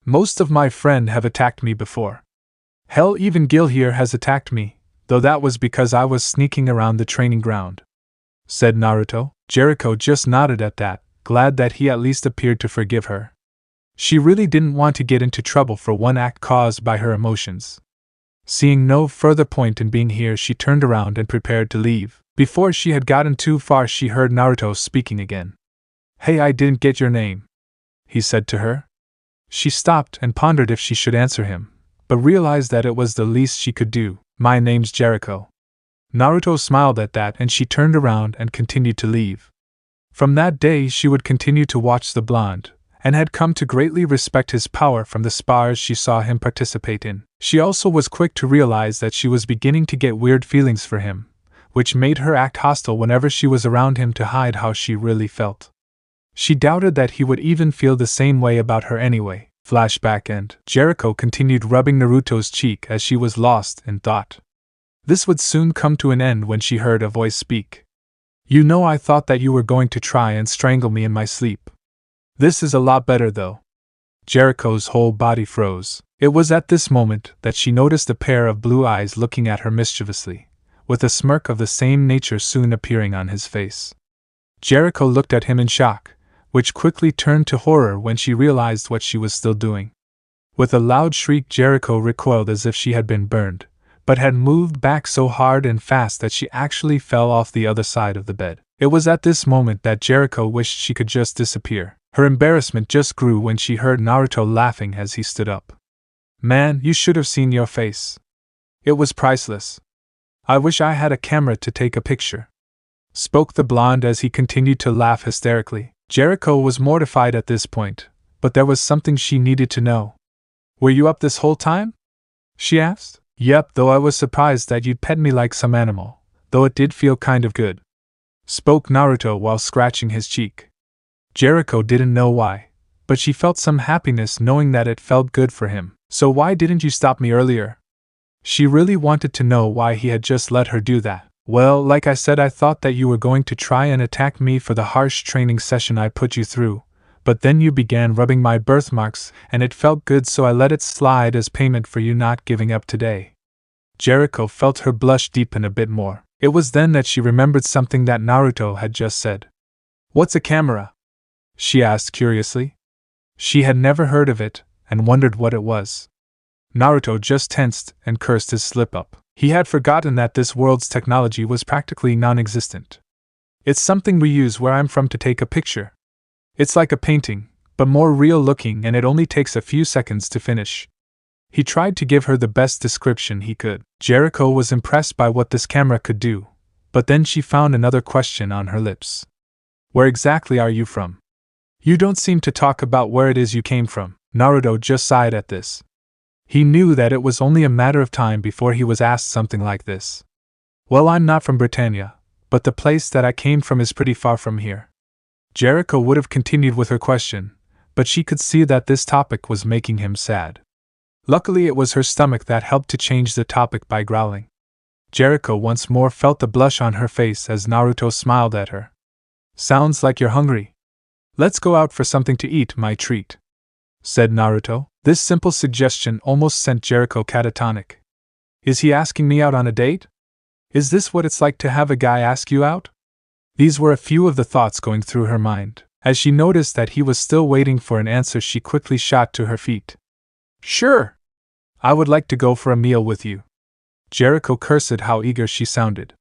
Most of my friends have attacked me before. Hell, even Gil here has attacked me, though that was because I was sneaking around the training ground, said Naruto. Jericho just nodded at that, glad that he at least appeared to forgive her. She really didn't want to get into trouble for one act caused by her emotions. Seeing no further point in being here, she turned around and prepared to leave. Before she had gotten too far, she heard Naruto speaking again. Hey, I didn't get your name, he said to her. She stopped and pondered if she should answer him, but realized that it was the least she could do. My name's Jericho. Naruto smiled at that, and she turned around and continued to leave. From that day she would continue to watch the blonde, and had come to greatly respect his power from the spars she saw him participate in. She also was quick to realize that she was beginning to get weird feelings for him, which made her act hostile whenever she was around him to hide how she really felt. She doubted that he would even feel the same way about her anyway. Flashback end. Jericho continued rubbing Naruto's cheek as she was lost in thought. This would soon come to an end when she heard a voice speak. You know, I thought that you were going to try and strangle me in my sleep. This is a lot better though. Jericho's whole body froze. It was at this moment that she noticed a pair of blue eyes looking at her mischievously, with a smirk of the same nature soon appearing on his face. Jericho looked at him in shock, which quickly turned to horror when she realized what she was still doing. With a loud shriek, Jericho recoiled as if she had been burned, but had moved back so hard and fast that she actually fell off the other side of the bed. It was at this moment that Jericho wished she could just disappear. Her embarrassment just grew when she heard Naruto laughing as he stood up. Man, you should have seen your face. It was priceless. I wish I had a camera to take a picture, spoke the blonde as he continued to laugh hysterically. Jericho was mortified at this point, but there was something she needed to know. Were you up this whole time? She asked. Yep, though I was surprised that you'd pet me like some animal, though it did feel kind of good, spoke Naruto while scratching his cheek. Jericho didn't know why, but she felt some happiness knowing that it felt good for him. So why didn't you stop me earlier? She really wanted to know why he had just let her do that. Well, like I said, I thought that you were going to try and attack me for the harsh training session I put you through, but then you began rubbing my birthmarks, and it felt good, so I let it slide as payment for you not giving up today. Jericho felt her blush deepen a bit more. It was then that she remembered something that Naruto had just said. What's a camera? She asked curiously. She had never heard of it, and wondered what it was. Naruto just tensed and cursed his slip-up. He had forgotten that this world's technology was practically non-existent. It's something we use where I'm from to take a picture. It's like a painting, but more real-looking, and it only takes a few seconds to finish. He tried to give her the best description he could. Jericho was impressed by what this camera could do, but then she found another question on her lips. Where exactly are you from? You don't seem to talk about where it is you came from. Naruto just sighed at this. He knew that it was only a matter of time before he was asked something like this. Well, I'm not from Britannia, but the place that I came from is pretty far from here. Jericho would have continued with her question, but she could see that this topic was making him sad. Luckily, it was her stomach that helped to change the topic by growling. Jericho once more felt the blush on her face as Naruto smiled at her. Sounds like you're hungry. Let's go out for something to eat, my treat, said Naruto. This simple suggestion almost sent Jericho catatonic. Is he asking me out on a date? Is this what it's like to have a guy ask you out? These were a few of the thoughts going through her mind. As she noticed that he was still waiting for an answer, she quickly shot to her feet. Sure! I would like to go for a meal with you. Jericho cursed how eager she sounded.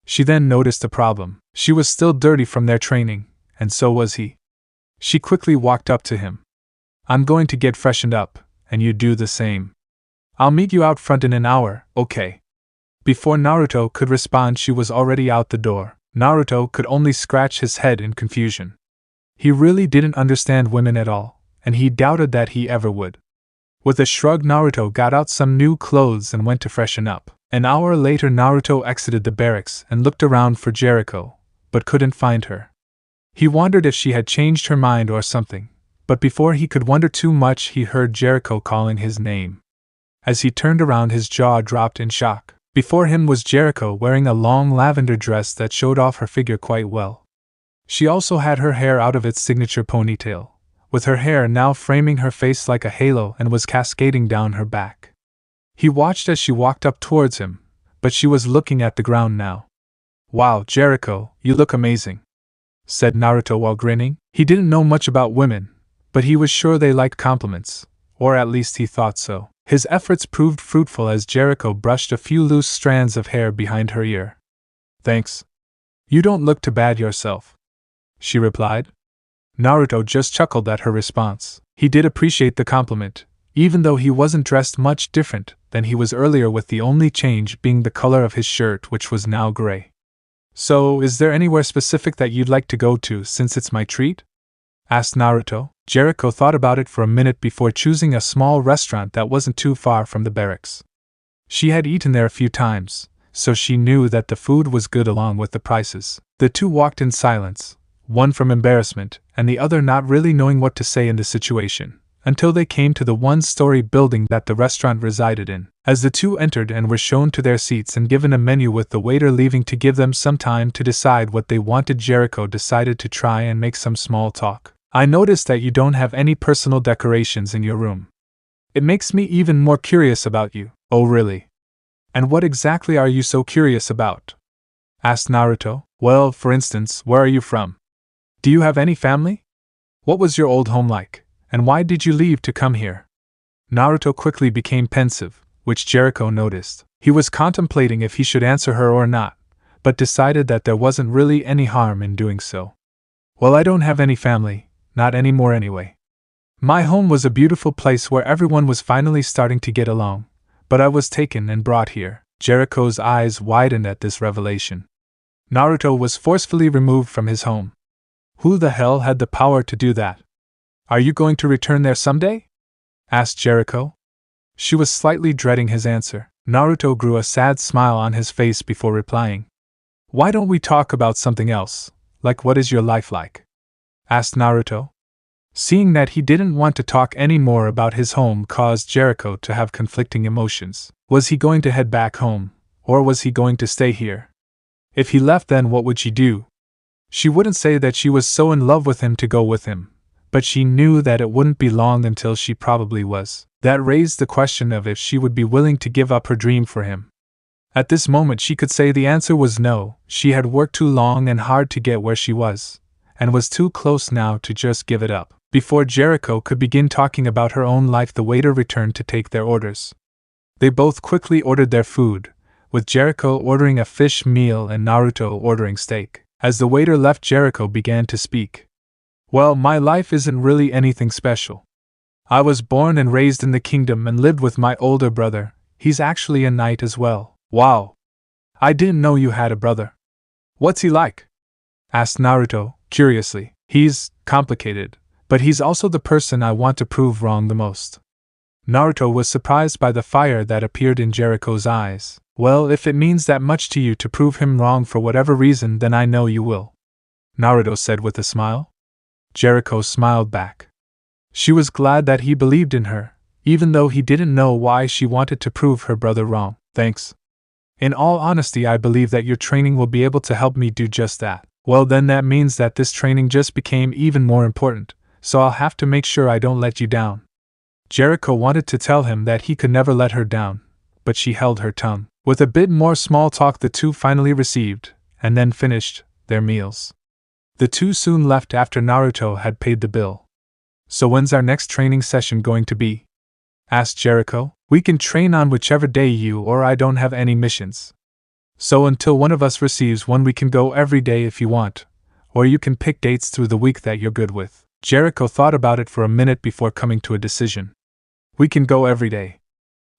She then noticed a problem. She was still dirty from their training, and so was he. She quickly walked up to him. I'm going to get freshened up, and you do the same. I'll meet you out front in an hour, okay? Before Naruto could respond, she was already out the door. Naruto could only scratch his head in confusion. He really didn't understand women at all, and he doubted that he ever would. With a shrug, Naruto got out some new clothes and went to freshen up. An hour later, Naruto exited the barracks and looked around for Jericho, but couldn't find her. He wondered if she had changed her mind or something, but before he could wonder too much, he heard Jericho calling his name. As he turned around, his jaw dropped in shock. Before him was Jericho, wearing a long lavender dress that showed off her figure quite well. She also had her hair out of its signature ponytail, with her hair now framing her face like a halo, and was cascading down her back. He watched as she walked up towards him, but she was looking at the ground now. Wow, Jericho, you look amazing, said Naruto while grinning. He didn't know much about women, but he was sure they liked compliments, or at least he thought so. His efforts proved fruitful as Jericho brushed a few loose strands of hair behind her ear. Thanks. You don't look too bad yourself, she replied. Naruto just chuckled at her response. He did appreciate the compliment, even though he wasn't dressed much different than he was earlier, with the only change being the color of his shirt, which was now gray. So, is there anywhere specific that you'd like to go to since it's my treat? Asked Naruto. Jericho thought about it for a minute before choosing a small restaurant that wasn't too far from the barracks. She had eaten there a few times, so she knew that the food was good along with the prices. The two walked in silence, one from embarrassment and the other not really knowing what to say in the situation, until they came to the one-story building that the restaurant resided in. As the two entered and were shown to their seats and given a menu with the waiter leaving to give them some time to decide what they wanted, Jericho decided to try and make some small talk. I noticed that you don't have any personal decorations in your room. It makes me even more curious about you. Oh really? And what exactly are you so curious about? Asked Naruto. Well, for instance, where are you from? Do you have any family? What was your old home like, and why did you leave to come here? Naruto quickly became pensive, which Jericho noticed. He was contemplating if he should answer her or not, but decided that there wasn't really any harm in doing so. Well, I don't have any family. Not anymore anyway. My home was a beautiful place where everyone was finally starting to get along, but I was taken and brought here. Jericho's eyes widened at this revelation. Naruto was forcefully removed from his home. Who the hell had the power to do that? Are you going to return there someday? Asked Jericho. She was slightly dreading his answer. Naruto grew a sad smile on his face before replying. Why don't we talk about something else, like what is your life like? Asked Naruto. Seeing that he didn't want to talk any more about his home caused Jericho to have conflicting emotions. Was he going to head back home, or was he going to stay here? If he left, then what would she do? She wouldn't say that she was so in love with him to go with him, but she knew that it wouldn't be long until she probably was. That raised the question of if she would be willing to give up her dream for him. At this moment she could say the answer was no. She had worked too long and hard to get where she was, and was too close now to just give it up. Before Jericho could begin talking about her own life, the waiter returned to take their orders. They both quickly ordered their food, with Jericho ordering a fish meal and Naruto ordering steak. As the waiter left, Jericho began to speak. Well, my life isn't really anything special. I was born and raised in the kingdom and lived with my older brother. He's actually a knight as well. Wow. I didn't know you had a brother. What's he like? Asked Naruto, curiously. He's complicated, but he's also the person I want to prove wrong the most. Naruto was surprised by the fire that appeared in Jericho's eyes. Well, if it means that much to you to prove him wrong for whatever reason, then I know you will, Naruto said with a smile. Jericho smiled back. She was glad that he believed in her, even though he didn't know why she wanted to prove her brother wrong. Thanks. In all honesty, I believe that your training will be able to help me do just that. Well, then that means that this training just became even more important, so I'll have to make sure I don't let you down. Jericho wanted to tell him that he could never let her down, but she held her tongue. With a bit more small talk, the two finally received, and then finished, their meals. The two soon left after Naruto had paid the bill. So when's our next training session going to be? Asked Jericho. We can train on whichever day you or I don't have any missions. So until one of us receives one, we can go every day if you want, or you can pick dates through the week that you're good with. Jericho thought about it for a minute before coming to a decision. We can go every day.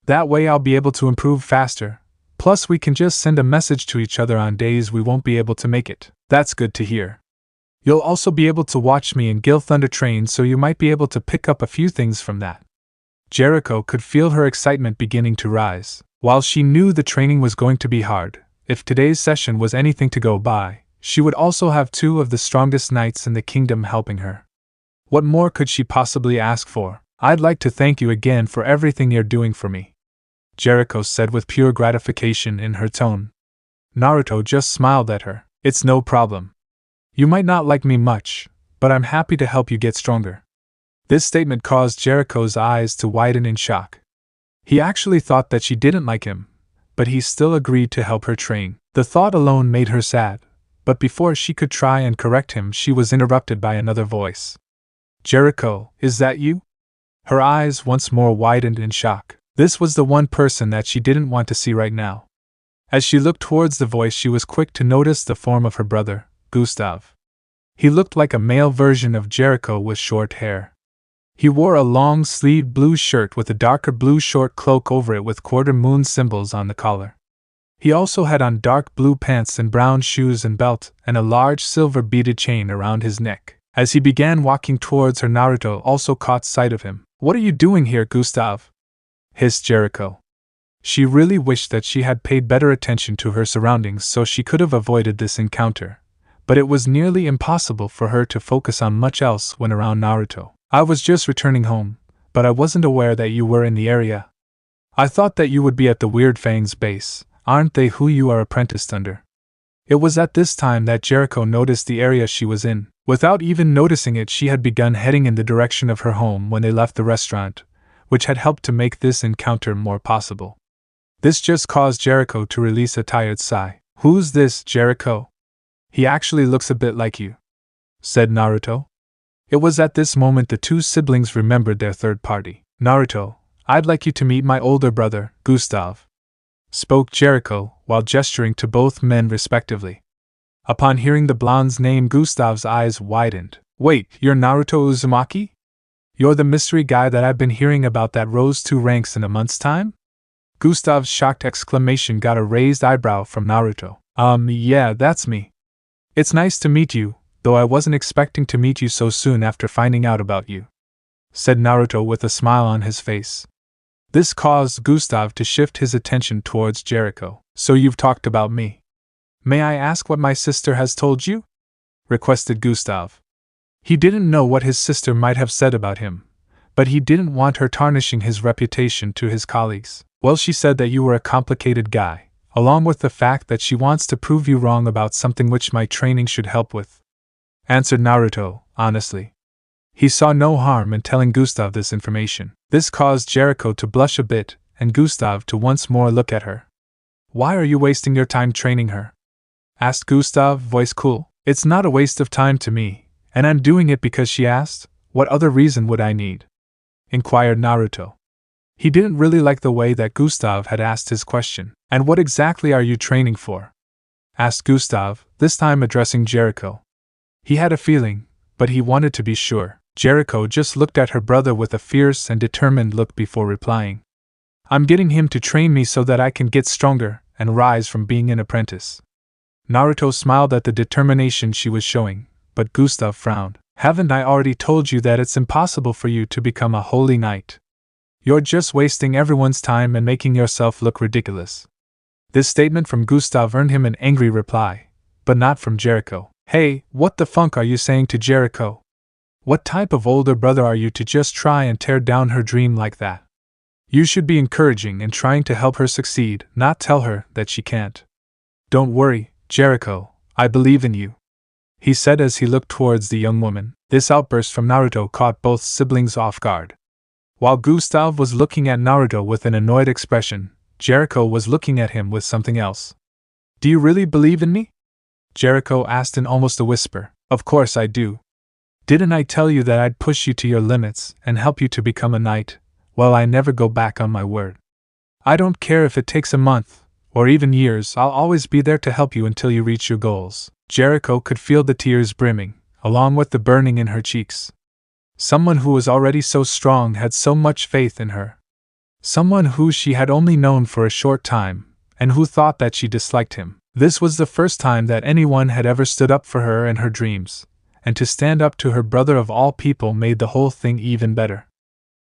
That way I'll be able to improve faster. Plus we can just send a message to each other on days we won't be able to make it. That's good to hear. You'll also be able to watch me and Gil Thunder train, so you might be able to pick up a few things from that. Jericho could feel her excitement beginning to rise. While she knew the training was going to be hard, if today's session was anything to go by, she would also have two of the strongest knights in the kingdom helping her. What more could she possibly ask for? I'd like to thank you again for everything you're doing for me, Jericho said with pure gratification in her tone. Naruto just smiled at her. It's no problem. You might not like me much, but I'm happy to help you get stronger. This statement caused Jericho's eyes to widen in shock. He actually thought that she didn't like him, but he still agreed to help her train. The thought alone made her sad, but before she could try and correct him, she was interrupted by another voice. Jericho, is that you? Her eyes once more widened in shock. This was the one person that she didn't want to see right now. As she looked towards the voice, she was quick to notice the form of her brother, Gustav. He looked like a male version of Jericho with short hair. He wore a long-sleeved blue shirt with a darker blue short cloak over it with quarter moon symbols on the collar. He also had on dark blue pants and brown shoes and belt, and a large silver beaded chain around his neck. As he began walking towards her, Naruto also caught sight of him. What are you doing here, Gustav? Hissed Jericho. She really wished that she had paid better attention to her surroundings so she could have avoided this encounter, but it was nearly impossible for her to focus on much else when around Naruto. I was just returning home, but I wasn't aware that you were in the area. I thought that you would be at the Weird Fangs base. Aren't they who you are apprenticed under? It was at this time that Jericho noticed the area she was in. Without even noticing it, she had begun heading in the direction of her home when they left the restaurant, which had helped to make this encounter more possible. This just caused Jericho to release a tired sigh. Who's this, Jericho? He actually looks a bit like you, said Naruto. It was at this moment the two siblings remembered their third party. Naruto, I'd like you to meet my older brother, Gustav, spoke Jericho while gesturing to both men respectively. Upon hearing the blonde's name, Gustav's eyes widened. Wait, you're Naruto Uzumaki? You're the mystery guy that I've been hearing about that rose 2 ranks in a month's time? Gustav's shocked exclamation got a raised eyebrow from Naruto. Yeah, that's me. It's nice to meet you, though I wasn't expecting to meet you so soon after finding out about you, said Naruto with a smile on his face. This caused Gustav to shift his attention towards Jericho. So you've talked about me. May I ask what my sister has told you? Requested Gustav. He didn't know what his sister might have said about him, but he didn't want her tarnishing his reputation to his colleagues. Well, she said that you were a complicated guy. along with the fact that she wants to prove you wrong about something which my training should help with," answered Naruto, honestly. He saw no harm in telling Gustav this information. This caused Jericho to blush a bit, and Gustav to once more look at her. "Why are you wasting your time training her?" asked Gustav, voice cool. "It's not a waste of time to me, and I'm doing it because she asked. What other reason would I need?" inquired Naruto. He didn't really like the way that Gustav had asked his question. "And what exactly are you training for?" asked Gustav, this time addressing Jericho. He had a feeling, but he wanted to be sure. Jericho just looked at her brother with a fierce and determined look before replying. "I'm getting him to train me so that I can get stronger and rise from being an apprentice." Naruto smiled at the determination she was showing, but Gustav frowned. "Haven't I already told you that it's impossible for you to become a holy knight? You're just wasting everyone's time and making yourself look ridiculous." This statement from Gustav earned him an angry reply, but not from Jericho. "Hey, what the funk are you saying to Jericho? What type of older brother are you to just try and tear down her dream like that? You should be encouraging and trying to help her succeed, not tell her that she can't." "Don't worry, Jericho, I believe in you," he said as he looked towards the young woman. This outburst from Naruto caught both siblings off guard. While Gustav was looking at Naruto with an annoyed expression, Jericho was looking at him with something else. "Do you really believe in me?" Jericho asked in almost a whisper. "Of course I do. Didn't I tell you that I'd push you to your limits and help you to become a knight? Well, I never go back on my word. I don't care if it takes a month, or even years, I'll always be there to help you until you reach your goals." Jericho could feel the tears brimming, along with the burning in her cheeks. Someone who was already so strong had so much faith in her. Someone who she had only known for a short time, and who thought that she disliked him. This was the first time that anyone had ever stood up for her and her dreams, and to stand up to her brother of all people made the whole thing even better.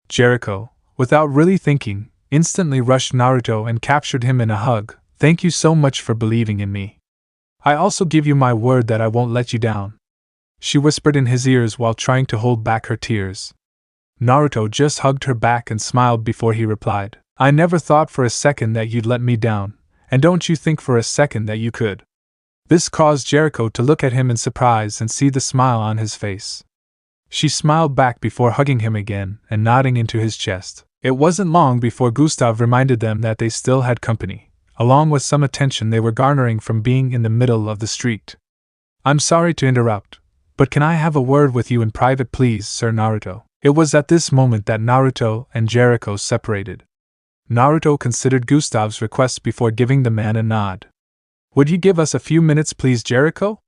Jericho, without really thinking, instantly rushed Naruto and captured him in a hug. "Thank you so much for believing in me. I also give you my word that I won't let you down," she whispered in his ears while trying to hold back her tears. Naruto just hugged her back and smiled before he replied. "I never thought for a second that you'd let me down, and don't you think for a second that you could?" This caused Jericho to look at him in surprise and see the smile on his face. She smiled back before hugging him again and nodding into his chest. It wasn't long before Gustav reminded them that they still had company, along with some attention they were garnering from being in the middle of the street. "I'm sorry to interrupt, but can I have a word with you in private, please, Sir Naruto?" It was at this moment that Naruto and Jericho separated. Naruto considered Gustav's request before giving the man a nod. "Would you give us a few minutes, please, Jericho?"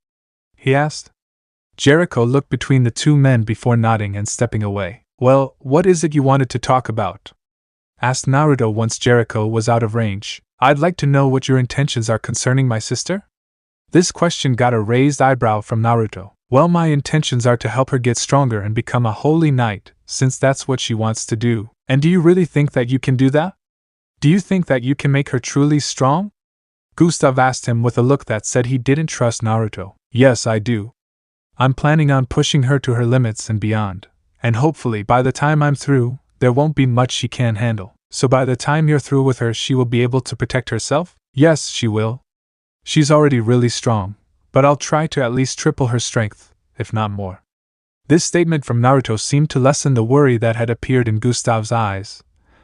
he asked. Jericho looked between the two men before nodding and stepping away. "Well, what is it you wanted to talk about?" asked Naruto once Jericho was out of range. "I'd like to know what your intentions are concerning my sister?" This question got a raised eyebrow from Naruto. "Well, my intentions are to help her get stronger and become a holy knight, since that's what she wants to do." "And do you really think that you can do that? Do you think that you can make her truly strong?" Gustav asked him with a look that said he didn't trust Naruto. "Yes, I do. I'm planning on pushing her to her limits and beyond, and hopefully by the time I'm through, there won't be much she can't handle. So by the time you're through with her, she will be able to protect herself?" "Yes, she will. She's already really strong, but I'll try to at least triple her strength, if not more." This statement from Naruto seemed to lessen the worry that had appeared in Gustav's eyes,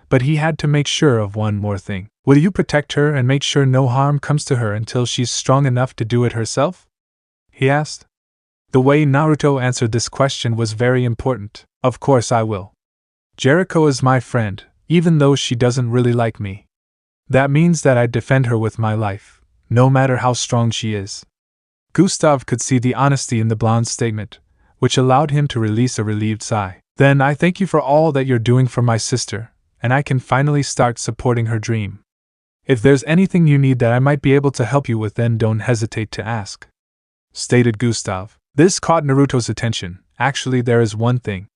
but he had to make sure of one more thing. "Will you protect her and make sure no harm comes to her until she's strong enough to do it herself?" he asked. The way Naruto answered this question was very important. "Of course I will. Jericho is my friend, even though she doesn't really like me. That means that I'd defend her with my life, no matter how strong she is." Gustav could see the honesty in the blonde's statement, which allowed him to release a relieved sigh. "Then I thank you for all that you're doing for my sister, and I can finally start supporting her dream. If there's anything you need that I might be able to help you with, then don't hesitate to ask," stated Gustav. This caught Naruto's attention. "Actually, there is one thing.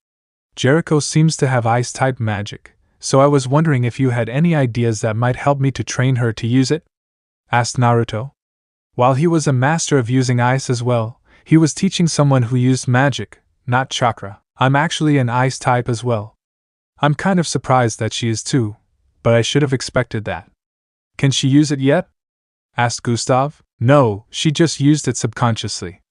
Jericho seems to have ice-type magic, so I was wondering if you had any ideas that might help me to train her to use it?" asked Naruto. While he was a master of using ice as well, he was teaching someone who used magic, not chakra. "I'm actually an ice type as well. I'm kind of surprised that she is too, but I should have expected that. Can she use it yet?" asked Gustav. No, she just used it subconsciously.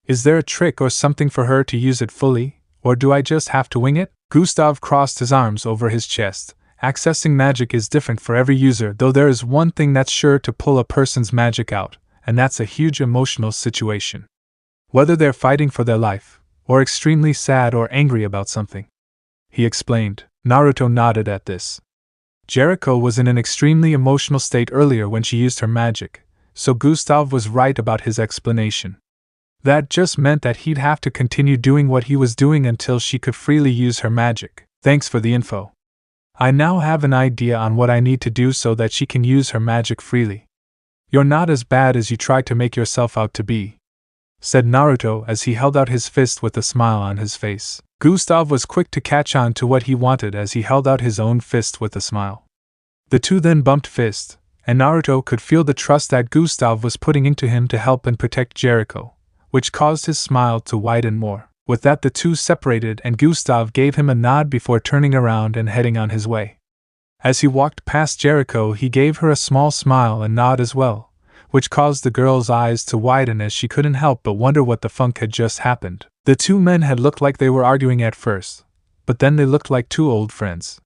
Is there a trick or something for her to use it fully, or do I just have to wing it? Gustav crossed his arms over his chest. Accessing magic is different for every user, though there is one thing that's sure to pull a person's magic out, and that's a huge emotional situation. Whether they're fighting for their life, or extremely sad or angry about something. He explained. Naruto nodded at this. Jericho was in an extremely emotional state earlier when she used her magic, so Gustav was right about his explanation. That just meant that he'd have to continue doing what he was doing until she could freely use her magic. Thanks for the info. I now have an idea on what I need to do so that she can use her magic freely. You're not as bad as you try to make yourself out to be, said Naruto as he held out his fist with a smile on his face. Gustav was quick to catch on to what he wanted as he held out his own fist with a smile. The two then bumped fists, and Naruto could feel the trust that Gustav was putting into him to help and protect Jericho, which caused his smile to widen more. With that, the two separated and Gustav gave him a nod before turning around and heading on his way. As he walked past Jericho, he gave her a small smile and nod as well, which caused the girl's eyes to widen as she couldn't help but wonder what the funk had just happened. The two men had looked like they were arguing at first, but then they looked like two old friends.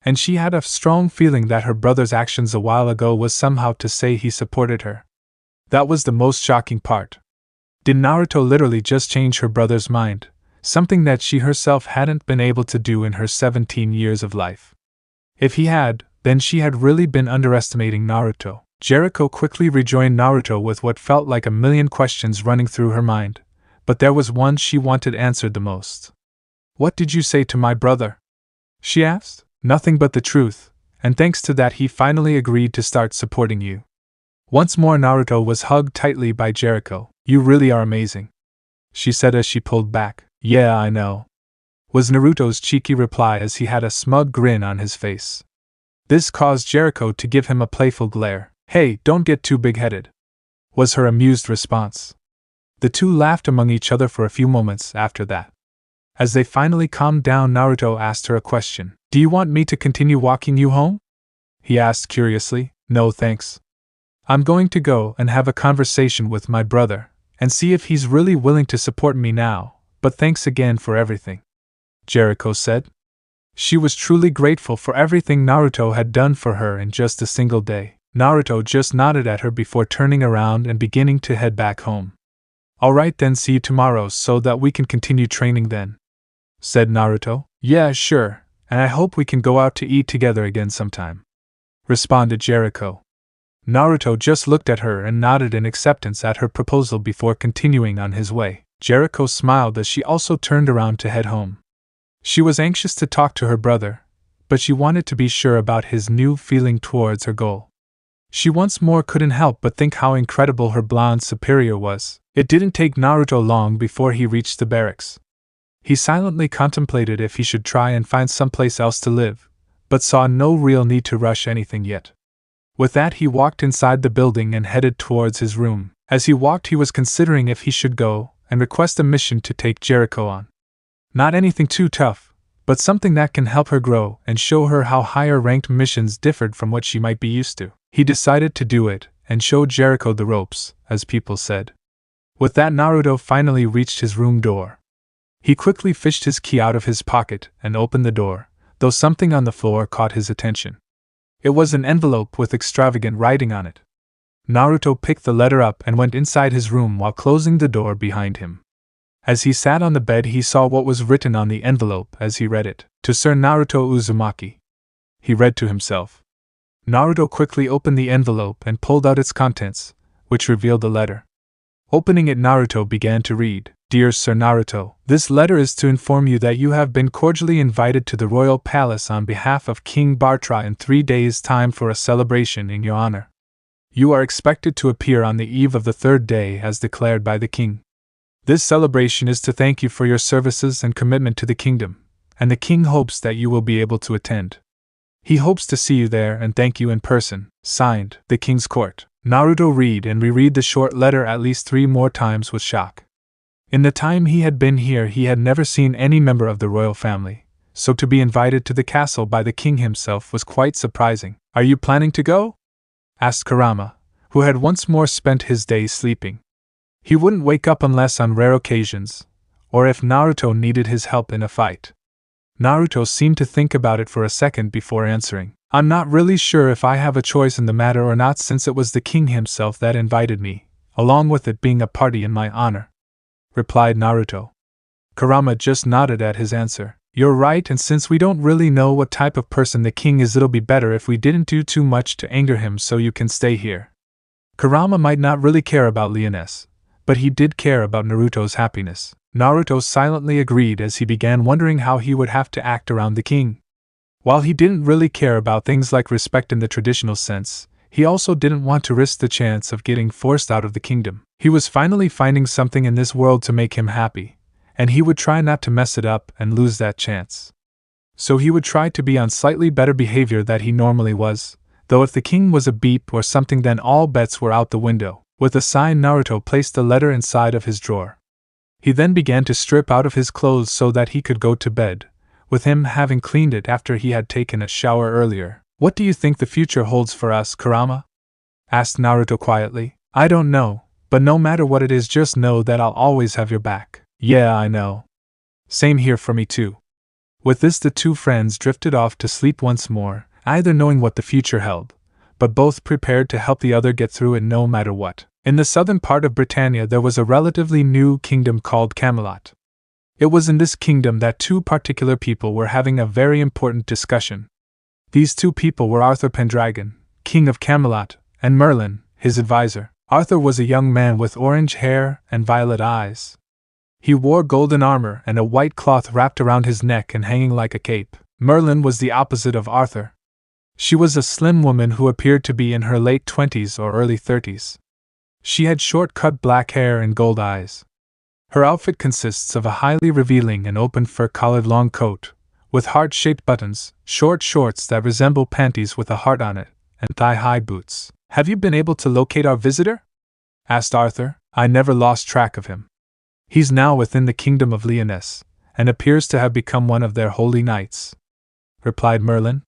And she had a strong feeling that her brother's actions a while ago was somehow to say he supported her. That was the most shocking part. Did Naruto literally just change her brother's mind, something that she herself hadn't been able to do in her 17 years of life? If he had, then she had really been underestimating Naruto. Jericho quickly rejoined Naruto with what felt like a million questions running through her mind, but there was one she wanted answered the most. What did you say to my brother? She asked. Nothing but the truth, and thanks to that he finally agreed to start supporting you. Once more Naruto was hugged tightly by Jericho. You really are amazing, she said as she pulled back. Yeah, I know, was Naruto's cheeky reply as he had a smug grin on his face. This caused Jericho to give him a playful glare. Hey, don't get too big-headed, was her amused response. The two laughed among each other for a few moments after that. As they finally calmed down, Naruto asked her a question. Do you want me to continue walking you home? He asked curiously. No thanks. I'm going to go and have a conversation with my brother, and see if he's really willing to support me now, but thanks again for everything, Jericho said. She was truly grateful for everything Naruto had done for her in just a single day. Naruto just nodded at her before turning around and beginning to head back home. Alright then, see you tomorrow so that we can continue training then, said Naruto. Yeah, sure, and I hope we can go out to eat together again sometime, responded Jericho. Naruto just looked at her and nodded in acceptance at her proposal before continuing on his way. Jericho smiled as she also turned around to head home. She was anxious to talk to her brother, but she wanted to be sure about his new feeling towards her goal. She once more couldn't help but think how incredible her blonde superior was. It didn't take Naruto long before he reached the barracks. He silently contemplated if he should try and find someplace else to live, but saw no real need to rush anything yet. With that, he walked inside the building and headed towards his room. As he walked, he was considering if he should go and request a mission to take Jericho on. Not anything too tough, but something that can help her grow and show her how higher-ranked missions differed from what she might be used to. He decided to do it and show Jericho the ropes, as people said. With that, Naruto finally reached his room door. He quickly fished his key out of his pocket and opened the door, though something on the floor caught his attention. It was an envelope with extravagant writing on it. Naruto picked the letter up and went inside his room while closing the door behind him. As he sat on the bed, he saw what was written on the envelope as he read it. To Sir Naruto Uzumaki, he read to himself. Naruto quickly opened the envelope and pulled out its contents, which revealed the letter. Opening it, Naruto began to read. Dear Sir Naruto, this letter is to inform you that you have been cordially invited to the royal palace on behalf of King Bartra in 3 days' time for a celebration in your honor. You are expected to appear on the eve of the 3rd day as declared by the king. This celebration is to thank you for your services and commitment to the kingdom, and the king hopes that you will be able to attend. He hopes to see you there and thank you in person. Signed, the King's Court. Naruto read and reread the short letter at least 3 more times with shock. In the time he had been here, he had never seen any member of the royal family, so to be invited to the castle by the king himself was quite surprising. Are you planning to go? Asked Kurama, who had once more spent his days sleeping. He wouldn't wake up unless on rare occasions, or if Naruto needed his help in a fight. Naruto seemed to think about it for a second before answering. I'm not really sure if I have a choice in the matter or not, since it was the king himself that invited me, along with it being a party in my honor, replied Naruto. Kurama just nodded at his answer. You're right, and since we don't really know what type of person the king is, it'll be better if we didn't do too much to anger him, so you can stay here. Kurama might not really care about Leoness, but he did care about Naruto's happiness. Naruto silently agreed as he began wondering how he would have to act around the king. While he didn't really care about things like respect in the traditional sense, he also didn't want to risk the chance of getting forced out of the kingdom. He was finally finding something in this world to make him happy, and he would try not to mess it up and lose that chance. So he would try to be on slightly better behavior than he normally was, though if the king was a beep or something, then all bets were out the window. With a sigh, Naruto placed the letter inside of his drawer. He then began to strip out of his clothes so that he could go to bed, with him having cleaned it after he had taken a shower earlier. What do you think the future holds for us, Kurama? Asked Naruto quietly. I don't know, but no matter what it is, just know that I'll always have your back. Yeah, I know. Same here for me too. With this, the two friends drifted off to sleep once more, neither knowing what the future held, but both prepared to help the other get through it no matter what. In the southern part of Britannia there was a relatively new kingdom called Camelot. It was in this kingdom that two particular people were having a very important discussion. These two people were Arthur Pendragon, king of Camelot, and Merlin, his advisor. Arthur was a young man with orange hair and violet eyes. He wore golden armor and a white cloth wrapped around his neck and hanging like a cape. Merlin was the opposite of Arthur. She was a slim woman who appeared to be in her late 20s or early 30s. She had short-cut black hair and gold eyes. Her outfit consists of a highly revealing and open fur-collared long coat, with heart-shaped buttons, short shorts that resemble panties with a heart on it, and thigh-high boots. Have you been able to locate our visitor? Asked Arthur. I never lost track of him. He's now within the kingdom of Leoness, and appears to have become one of their holy knights, replied Merlin.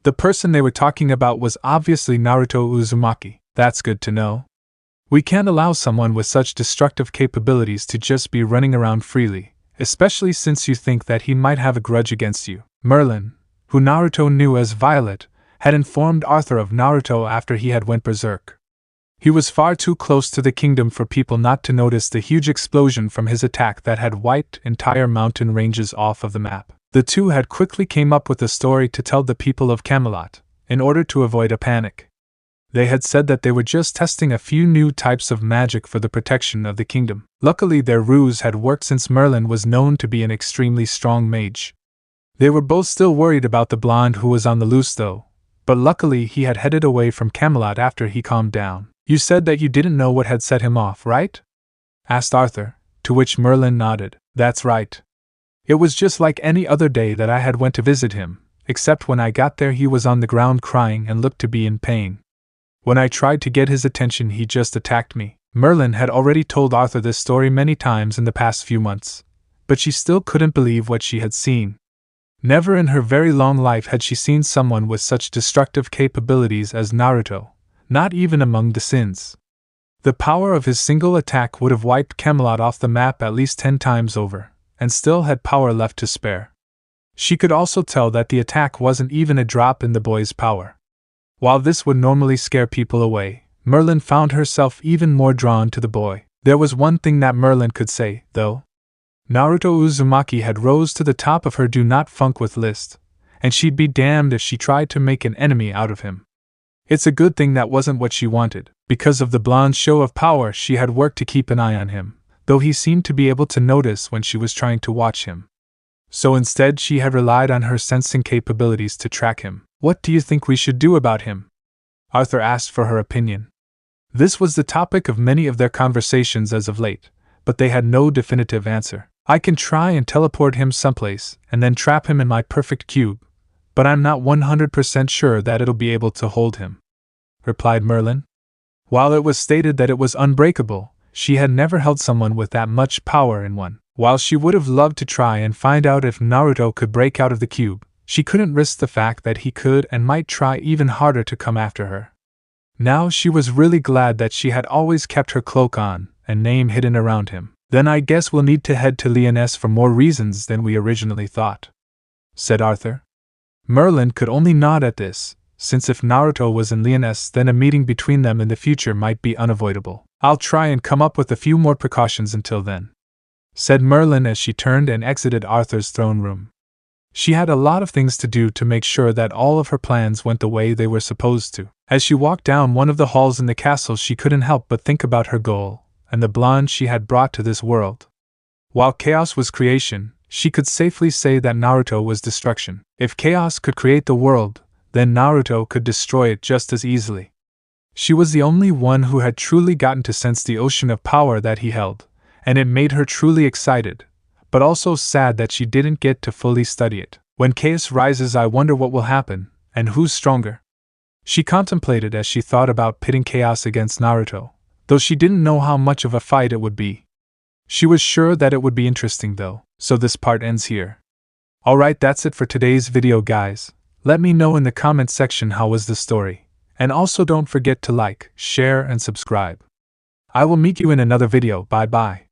The person they were talking about was obviously Naruto Uzumaki. That's good to know. We can't allow someone with such destructive capabilities to just be running around freely, especially since you think that he might have a grudge against you. Merlin, who Naruto knew as Violet, had informed Arthur of Naruto after he had went berserk. He was far too close to the kingdom for people not to notice the huge explosion from his attack that had wiped entire mountain ranges off of the map. The two had quickly came up with a story to tell the people of Camelot, in order to avoid a panic. They had said that they were just testing a few new types of magic for the protection of the kingdom. Luckily, their ruse had worked since Merlin was known to be an extremely strong mage. They were both still worried about the blonde who was on the loose though, but luckily he had headed away from Camelot after he calmed down. You said that you didn't know what had set him off, right? Asked Arthur, to which Merlin nodded. That's right. It was just like any other day that I had went to visit him, except when I got there he was on the ground crying and looked to be in pain. When I tried to get his attention, he just attacked me. Merlin had already told Arthur this story many times in the past few months, but she still couldn't believe what she had seen. Never in her very long life had she seen someone with such destructive capabilities as Naruto, not even among the Sins. The power of his single attack would have wiped Camelot off the map at least 10 times over, and still had power left to spare. She could also tell that the attack wasn't even a drop in the boy's power. While this would normally scare people away, Merlin found herself even more drawn to the boy. There was one thing that Merlin could say, though. Naruto Uzumaki had rose to the top of her do not funk with list, and she'd be damned if she tried to make an enemy out of him. It's a good thing that wasn't what she wanted. Because of the blonde's show of power, she had worked to keep an eye on him, though he seemed to be able to notice when she was trying to watch him. So instead she had relied on her sensing capabilities to track him. What do you think we should do about him? Arthur asked for her opinion. This was the topic of many of their conversations as of late, but they had no definitive answer. I can try and teleport him someplace, and then trap him in my perfect cube, but I'm not 100% sure that it'll be able to hold him, replied Merlin. While it was stated that it was unbreakable, she had never held someone with that much power in one. While she would have loved to try and find out if Naruto could break out of the cube, she couldn't risk the fact that he could and might try even harder to come after her. Now she was really glad that she had always kept her cloak on and name hidden around him. Then I guess we'll need to head to Leoness for more reasons than we originally thought, said Arthur. Merlin could only nod at this, since if Naruto was in Leoness, then a meeting between them in the future might be unavoidable. I'll try and come up with a few more precautions until then, said Merlin as she turned and exited Arthur's throne room. She had a lot of things to do to make sure that all of her plans went the way they were supposed to. As she walked down one of the halls in the castle, she couldn't help but think about her goal and the blonde she had brought to this world. While chaos was creation, she could safely say that Naruto was destruction. If chaos could create the world, then Naruto could destroy it just as easily. She was the only one who had truly gotten to sense the ocean of power that he held, and it made her truly excited, but also sad that she didn't get to fully study it. When chaos rises, I wonder what will happen, and who's stronger. She contemplated as she thought about pitting chaos against Naruto, though she didn't know how much of a fight it would be. She was sure that it would be interesting though, so this part ends here. Alright, that's it for today's video, guys. Let me know in the comment section how was the story. And also don't forget to like, share and subscribe. I will meet you in another video. Bye bye.